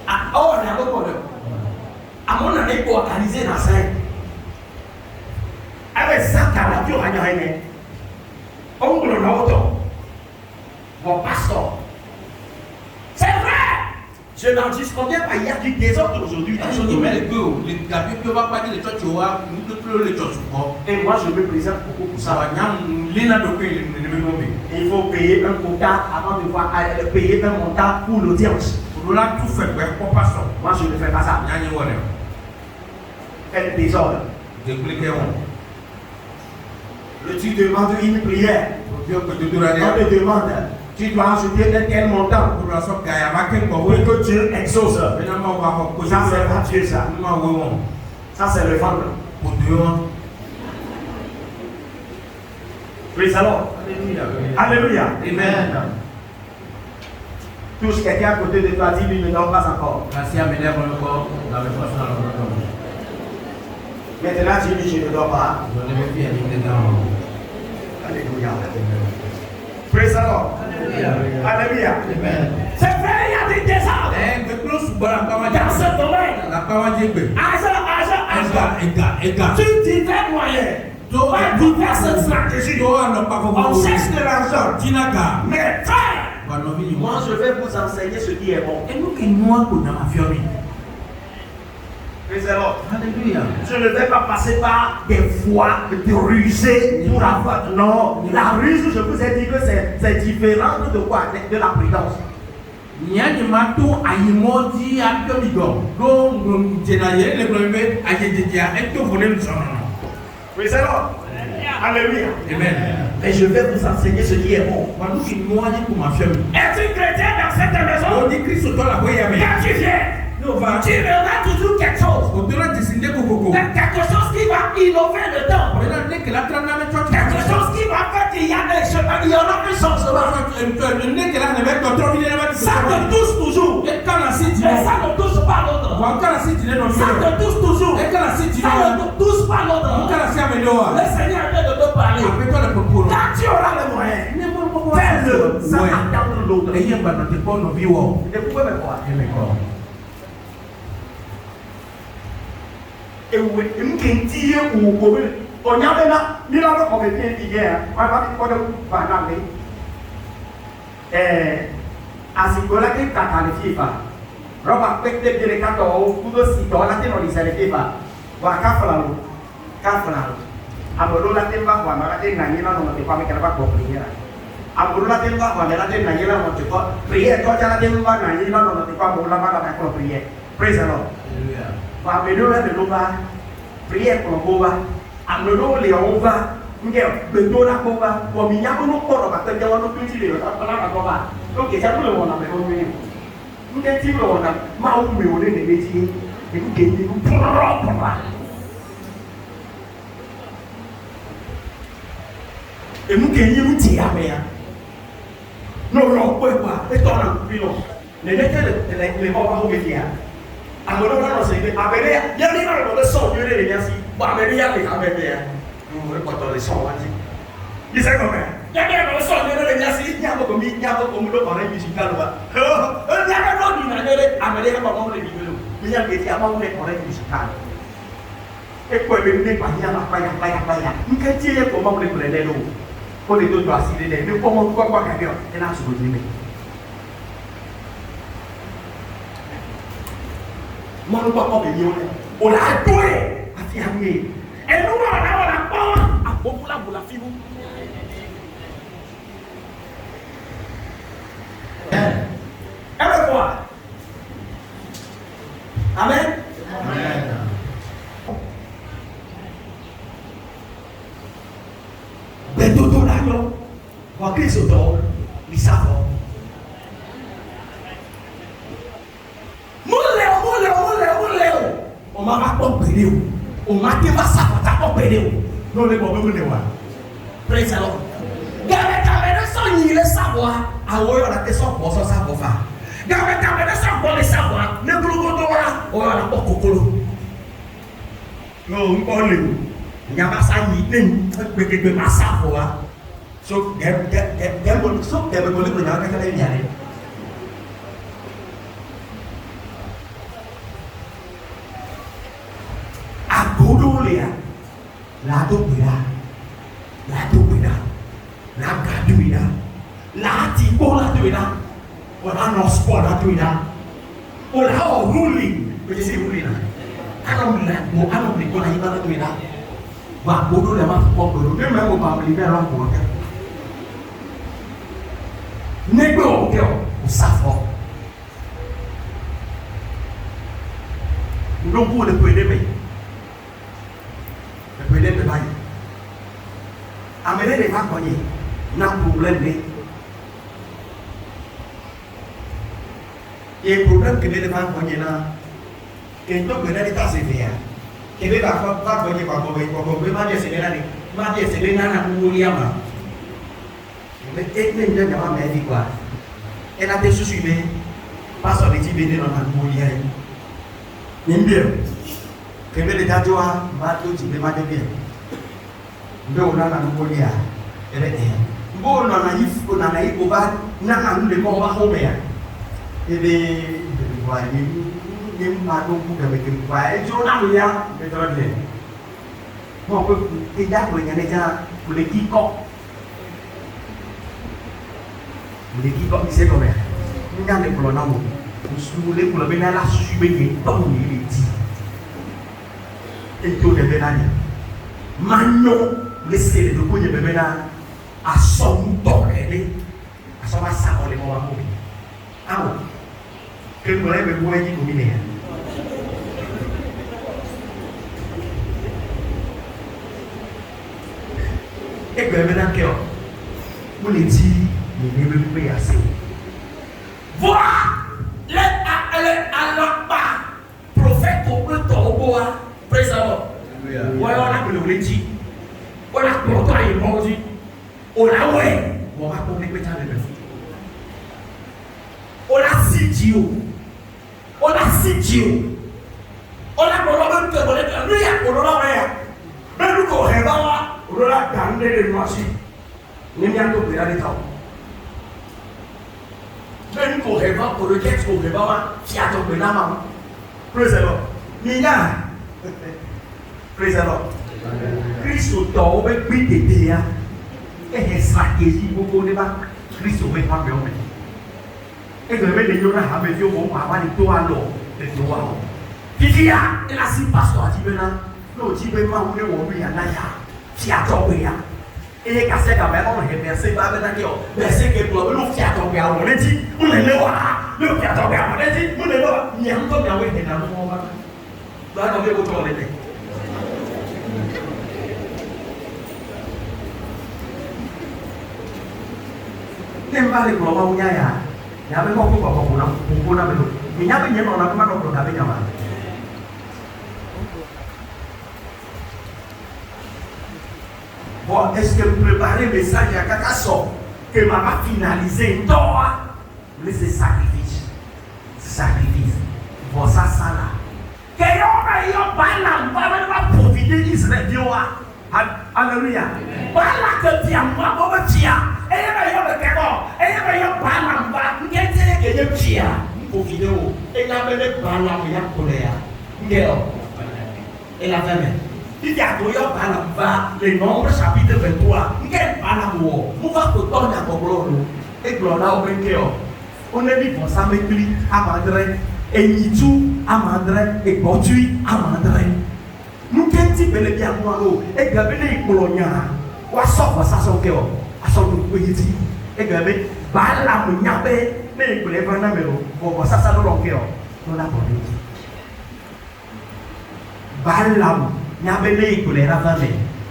Ah, oh, on a un problème. À mon année pour organiser la scène. Avec ça, car la vie on a gagné. On peut le autre. Mon pasteur. C'est vrai! Je n'en disconviens pas, il y a du désordre aujourd'hui dans ce domaine. Et moi je me présente beaucoup pour ça. Il faut payer un quota avant de pouvoir payer un montant pour l'audience. Moi je ne fais pas ça. Quel désordre. Tu demandes une prière. On te demande. Tu dois ajouter un tel montant pour que Dieu exauce. Ça, c'est pas Dieu, ça. Ça, c'est le ventre. Praise the Lord. Alléluia. Amen. Touche quelqu'un à côté de toi, dis-lui, ne dors pas encore. Maintenant, Maintenant, dis-lui, je ne dors pas. Alléluia. Praise the Lord. Alléluia. Amen. C'est vrai, il y a des désordres dans ce domaine. Tu divers moyens, par diverses stratégies, on cherche de l'argent. Mais frère, moi je vais vous enseigner ce qui est bon. Praise the Lord. Je ne vais pas passer par des voies de ruser pour avoir. Non, la ruse, je vous ai dit que c'est différent de quoi? De la prudence. Praise the Lord. Alléluia. Amen. Mais je vais vous enseigner ce qui est bon. Es-tu chrétien dans cette maison? Quand tu viens, tu verras toujours quelque chose. Quelque chose qui va innover le temps. Quelque chose qui va faire qu'il y en a un changement. Ça te touche toujours. Mais ça ne touche pas l'autre. Ça te touche toujours. Ça ne touche pas l'autre. Le Seigneur vient de te parler. Quand tu auras le moyen, fais-le sans attendre l'autre. Et vous pouvez me croire. Asikola ke kakale fifa roba pekte bire kato kudo sito la te no disale fifa wa kaflalo amolo la te ba wa mara te nani na no te pa me kala ba ko priera amolo la te ba wa mara te nani na no te ko priera to ja la te ba nani na no te pa mo la ba ka ko priera. Praise the Lord. Hallelujah. Wa me do la de lo ba priera ko ko ba amolo le o ba nge bedo la ko ba ko mi nya ko no ko ba te ja wa no tu ti le ta la ko ba. Donc, il y a tout le monde à faire. Vous êtes dit, on a mal ou mieux, les métiers, et vous gagnez, vous propre. Et vous gagnez, vous tirez à mer. Non, non, quoi, et toi, puis non. Les morts vont venir. À mon nom, c'est que, avec les, il y a des gens qui sont venus, les merci. Bah, mais il y a des gens qui nous reportons les sons, on dit. Il sait comment? Il y a des gens qui sont venus, les merci. Il y a beaucoup de oreilles musicales. Il y a des gens qui sont venus, Américains, pas mal de vidéos. Il y a des gens qui sont venus, oreilles musicales. Et quoi, mais vous n'êtes pas bien, vous n'êtes pas comment vous les prenez, nous. Pour les deux doigts, s'il est là, nous pouvons quoi, quelqu'un, et là, je vous dis, moi, nous ne pouvons pas venir, on l'a doué, à fermer. Et nous, on a pas, à beaucoup là, pour la fille. Avec quoi? Amen. Amen. Les dodos là, on crée ce dos, ils savent. On m'a pas compris. On m'a dit, va ça, on t'a compris. Non, les bons, vous ne voyez pas. Praise the Lord. Gare kamera so nyile savoir awo yo na te so bo so savoir fa gare kamera so bo le savoir ne glugo do wa o yo na kokokolo no nko le nyama sa yi tem gbegbe ma savoir so dem go le nyama ka le nyare agodo le ya la do bira la gaduina, la tipo la duina, or no sport la duina, or how ruling, which is ruling. I don't believe what I got to do. But who do the math for? Remember about the very wrong worker. Negro girl, suffer. You don't go the pandemic. The pandemic, I'm a lady back on you. N'a problème ni. Il y a un problème que les gens connaissent là. Et donc les gens se font. Que les gens pas connaissent pas comment ils vont dire c'est là. Ma dire c'est là na William. Mais elle n'est pas ma vie quoi. Elle a été suivie par son équipe béni dans la Mongolia. Bien. Que me les dadois, bateau qui me m'a bien. Nous on a la Mongolia. Elle est. Bon, on a naïf, on va, n'a nous les corps à Robert. Et bien, voilà, il m'a donc avec une fois. Et j'en ai rien, mais très bien. Bon, on peut aider à pour les kikos. Les kikos, il sait combien. Nous avons des colonnes. Nous voulons pour le bénin la subir, pas où il est dit. Et tout le bénin. Maintenant, laissez les deux coups de bénin à son temps, à son massacre, les moments. Ah bon? Que vous voulez me voir qui vous mine. Et que maintenant, vous les dites, vous ne pouvez pas assez. Voir les alaba, prophète au plus tôt, praise the Lord. Voilà, on a le dit. On a pourtant il m'a dit. On a ouais. On va pour les pétales de fou. On a si Dieu. On a si Dieu. On a pour l'homme que on est lui on l'a rien. Mais nous qu'on est là, on l'a gardé les machines. Nous n'y a pas de la temps. Mais nous qu'on est là pour le texte qu'on est là, qui a tombé là maman. Praise the Lord. Mina. Praise the Lord. Christ au temps où il était là. Et stratégie beaucoup de pas Christ au même pas bien. Et que les gens là avec eux vont avoir des toits alors des toits. Qui a il a si pasteur qui vient non qui veut pas où on lui a là qui a tombé là. Et les cassés quand même on est versé pas maintenant verset que pour nous qui a tombé on est dit on est là le qui a tombé on est dit on est là il y a encore bien oui dans le monde là dans les autres on est Nemba le globa unyaya. Yabe ko ko ko kuna belo. Minyabe nyema na kuma ko ngabe nyama. Bon, est-ce que vous préparez le message à Kakaso que maman finalisé toi laissez sacrifice. Sacrifice. Bon ça là. Que yo bala ba profiter d'Israël dioa. Alléluia. Bala que dia moi bo tia. Et il y a le cacao, et il y a Banamba, qui est le Chia, au vidéo, et la belle Banamba, et la femme. Il y a Banamba, les nombres chapitre 23, il y a Banamo, nous va pour ton accord, et Glona au Benkéo. On est dit pour ça, mais plus à Madrid, et Nitou à Madrid, et Bortui à Madrid. Nous qu'un petit peu bien moi, et Gabriel Colonia, ou à sort ça son cœur. Asọ̀rọ̀ pé yìí ti ẹgbẹ̀rún bàálà mú nyàbẹ́ ní ìpìlẹ̀ ẹ̀fọ́ náà mẹ́rọ bọ̀bọ̀ sásá lọ́rọ̀ kẹ́ ọ lọ́la bọ̀ ní ti. Bàálà mú nyàbẹ́ ní ìpìlẹ̀ ẹ̀fọ́ náà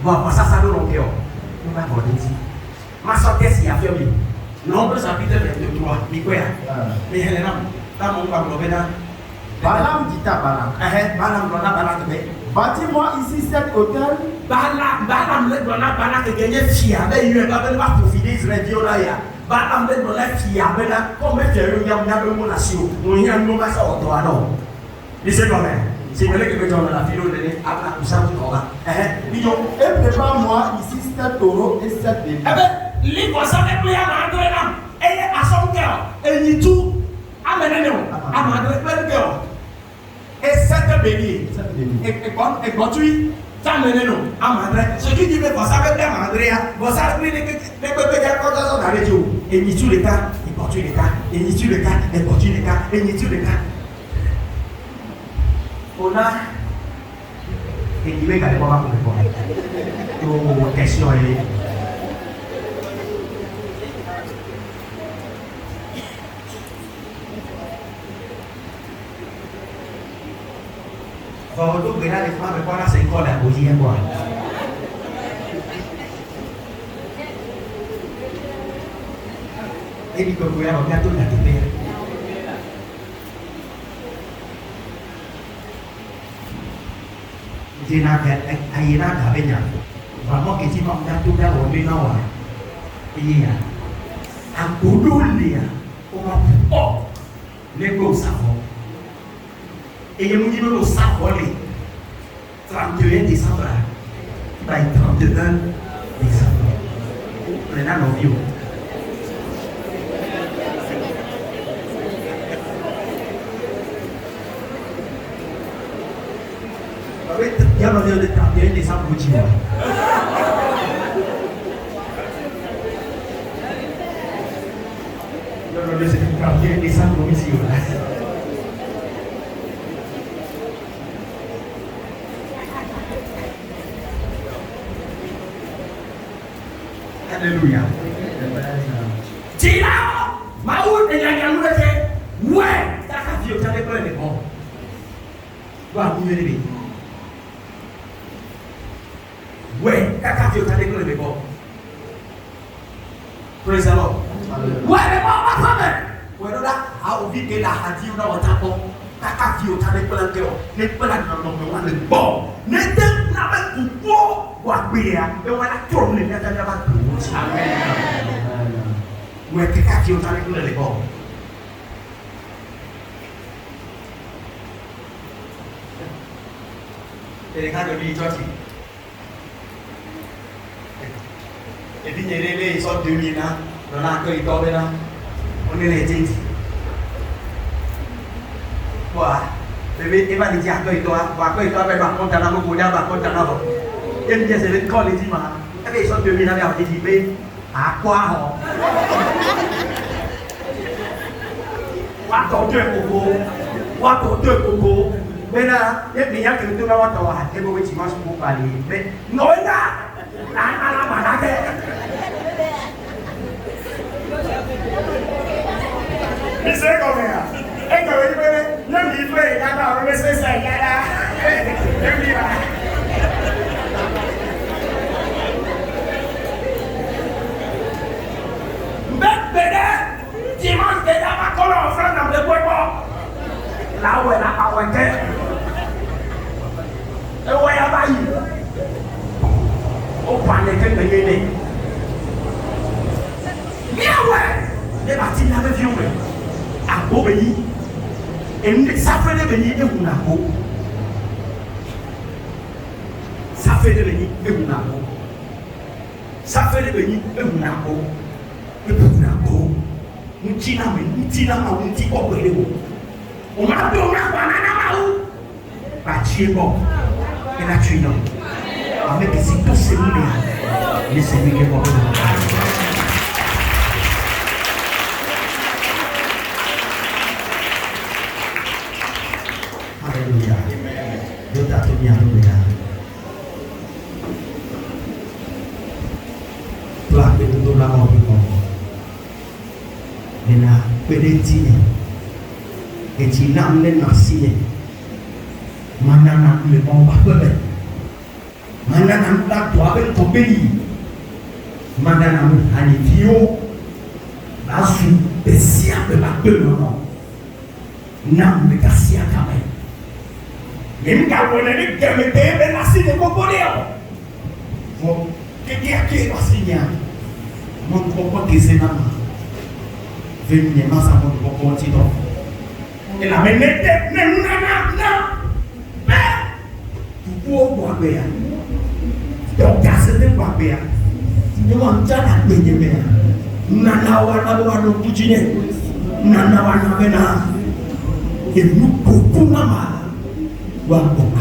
bọ̀bọ̀ sásá lọ́rọ̀ kẹ́ ọ lọ́la bọ̀ ní ti. Má sọ tẹ́sí àfẹ́ mi Nombre chapitre 23 ni quoi ni Helena ta mon pas le bénin. Balaam dit à Balaam. Balaam donna Balak mais bâtis-moi ici cet hôtel. Balaam le donna Balak gagner fia mais il va pas profiter Israël là ya. Balaam le donna fia mais là comme tu es un yam mon nation. On y a un pas ça auto alors. Lisez quand même. C'est vrai que dans la philo de à ça tu vois. Et prépare-moi ici 7 taureaux et 7 béliers. Les voisins de Pléa Mandré là, et à son cœur, et ni tout, amenez-nous, à Mandré cœur. Et 7 béliers, et gratuit, t'amenez-nous, à Mandré. Ce qui dit que vous savez bien Mandré, vous savez les peuples qui sont dans les jours, et ni tout les cas, et gratuit les cas, et ni tout les cas, et gratuit les cas, et ni tout les cas. On a, et il veut garder pour répondre aux questions. Vào lúc người ta thì khoa phải qua là sẽ coi là bộ gì em gọi. Em đi coi người ta bảo nha tôi là thực tế. Thì nào kẹt ai ra cả bên nhà và có cái gì mong ra tôi ra ổn bên nào à? Cái gì à? Agodolia, oh, Nego Savo. Et il y a un Savo, 31 décembre, il va être 31 décembre. On est là dans le vieux. Il y a le 31 décembre, tu vois. Le 31 décembre ici. Alléluia. Tira, Maoud et Yannou était, ouais, t'as qu'à dire, t'as des problèmes, bon. Dois vous lever. Ouais, t'as qu'à dire, t'as des problèmes, bon. Praise the Lord. Ouais, mais bon, pas problème. Ouais, là, à ouvrir de la radio dans votre tapon. T'as qu'à dire, t'as des problèmes, les problèmes, non, le bon. N'était pas pour vous, ou et on va la tourner, il y a pas de amen. Ouais, t'as qu'à dire, t'as des problèmes, bon. Et les gars de l'île, toi, et puis ils sont 2000 ans, dans l'accueil tombé là, on est les gens. Voilà. Et va dire accueil toi, accueil toi, mais par contre, t'as un peu de par contre, t'as un peu. Et bien, c'est le corps, les dimanches. Et ils sont 2000 ans, mais on dit, à quoi on va t'en coco, on va t'en coco. Mais là, il y a que tout le monde a été au dimanche pour parler. Mais non, là, mais c'est comme ça. Et quand il livre, il y a un message, il y a là. Mais dimanche, il y a ma colonne en France dans le bois. Là où elle a pas oué. Et où elle a pas eu. Au point de que le gagné. Bien ouais. Les bâtiments n'avaient vu à Bobéi. Et ça fait de venir et vous n'avez pas. Ça fait de venir et vous n'avez pas. Ça fait de venir et vous n'avez pas. Et vous n'avez pas. Nous tirons, on m'a donné un banana où bah tu es bon et là tu es non avec les tout c'est nous mais c'est lui qui est bon. Alléluia. Dieu t'a tout bien alléluia. Toi que nous donnons la mort pour moi. Et là, peut-être et tu n'as pas merci. Maintenant, le bon papa. Maintenant, toi avec ton pays. Maintenant, à l'idio, la sous spéciale de la non. Non, mais cassia quand même. Même quand on est dit que me paye la signe de Copoléon. Bon, qui est la signe? Mon papa qui c'est maman. Venez, ma sa mon papa continue. Et la menette, non. Mais, vous pouvez boire bien. Donc, casser des boire bien. Nous avons déjà la paix bien. Nana wana nous bouger. Nana wana bena. Et nous beaucoup mama. Wa boire.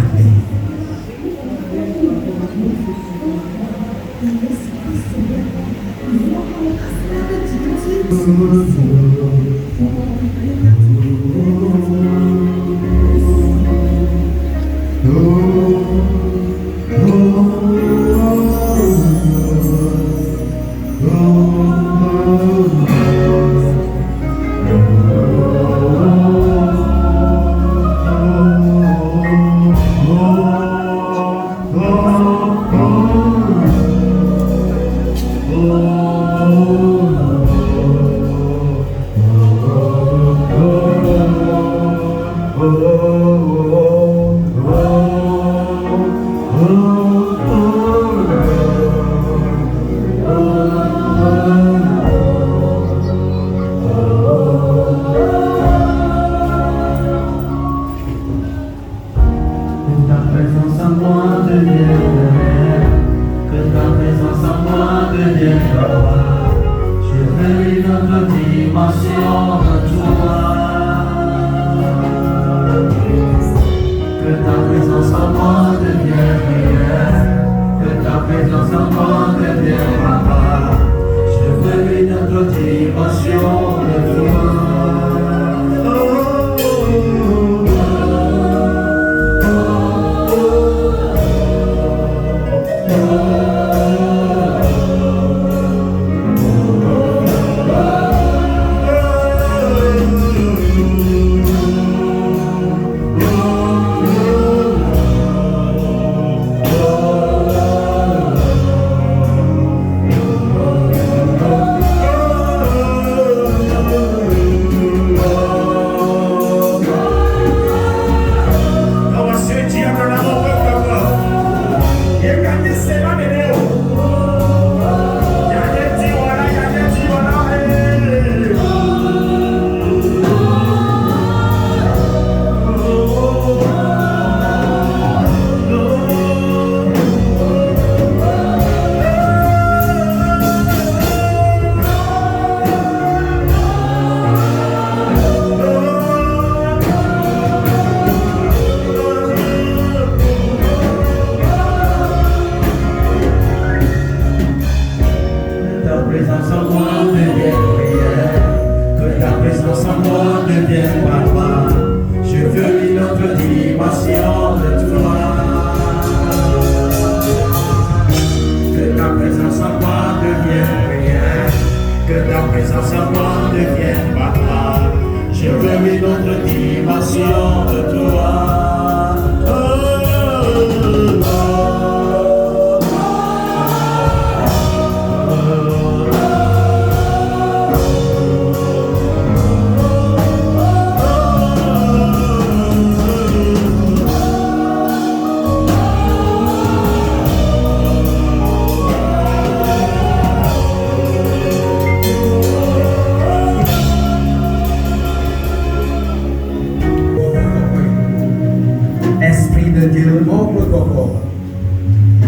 moi devienne lumière, que ta présence en moi devienne gloire. Je veux une autre dimension de toi. Que ta présence en moi devienne lumière, que ta présence en moi devienne papa. Je veux une autre dimension de toi.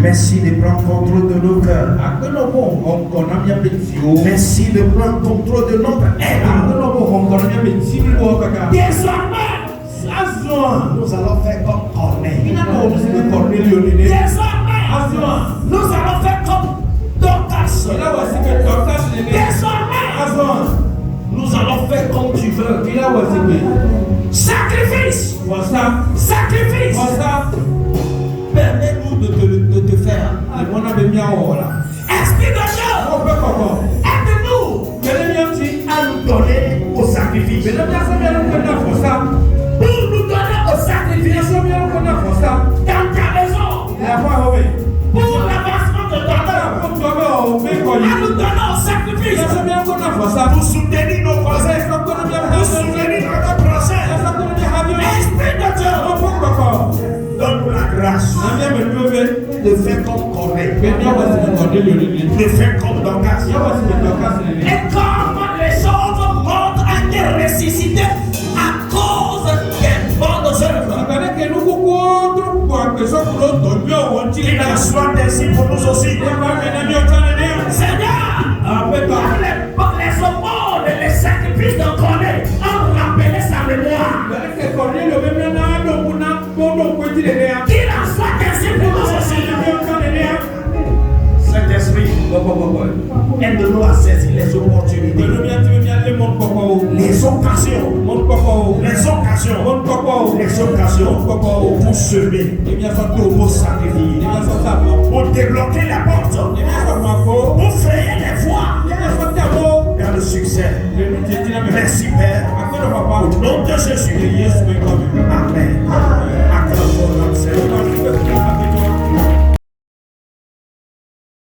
Merci de prendre contrôle de nos cœurs. Merci de prendre contrôle de notre être. Désormais, nous allons faire comme Corneille. Désormais, nous allons faire comme Dorcas. Désormais, nous allons faire comme tu veux. Sacrifice. Sacrifice. Permets-nous de te faire. Esprit de Dieu, aide-nous à nous donner au sacrifice. Pour nous donner au sacrifice dans ta maison. Pour l'avancement de ton œuvre. À nous donner au sacrifice. Pour soutenir nos voisins. Pour soutenir notre prochain. Esprit de Dieu, donne-nous la grâce de faire comme Corneille, de faire comme Dorcas. Et comme les choses montent à être ressuscitées à cause des bonnes œuvres. Il en soit ainsi pour nous aussi. Seigneur, les aumônes et les sacrifices de Corneille ont rappelé sa mémoire. Qu'il en soit ainsi pour nous aussi. Saint-Esprit, aide-nous à saisir les opportunités, les occasions pour semer, pour sacrifier, pour débloquer la porte, pour frayer les voies vers le succès. Merci Père, au nom de Jésus. Amen. Acclamons notre Seigneur.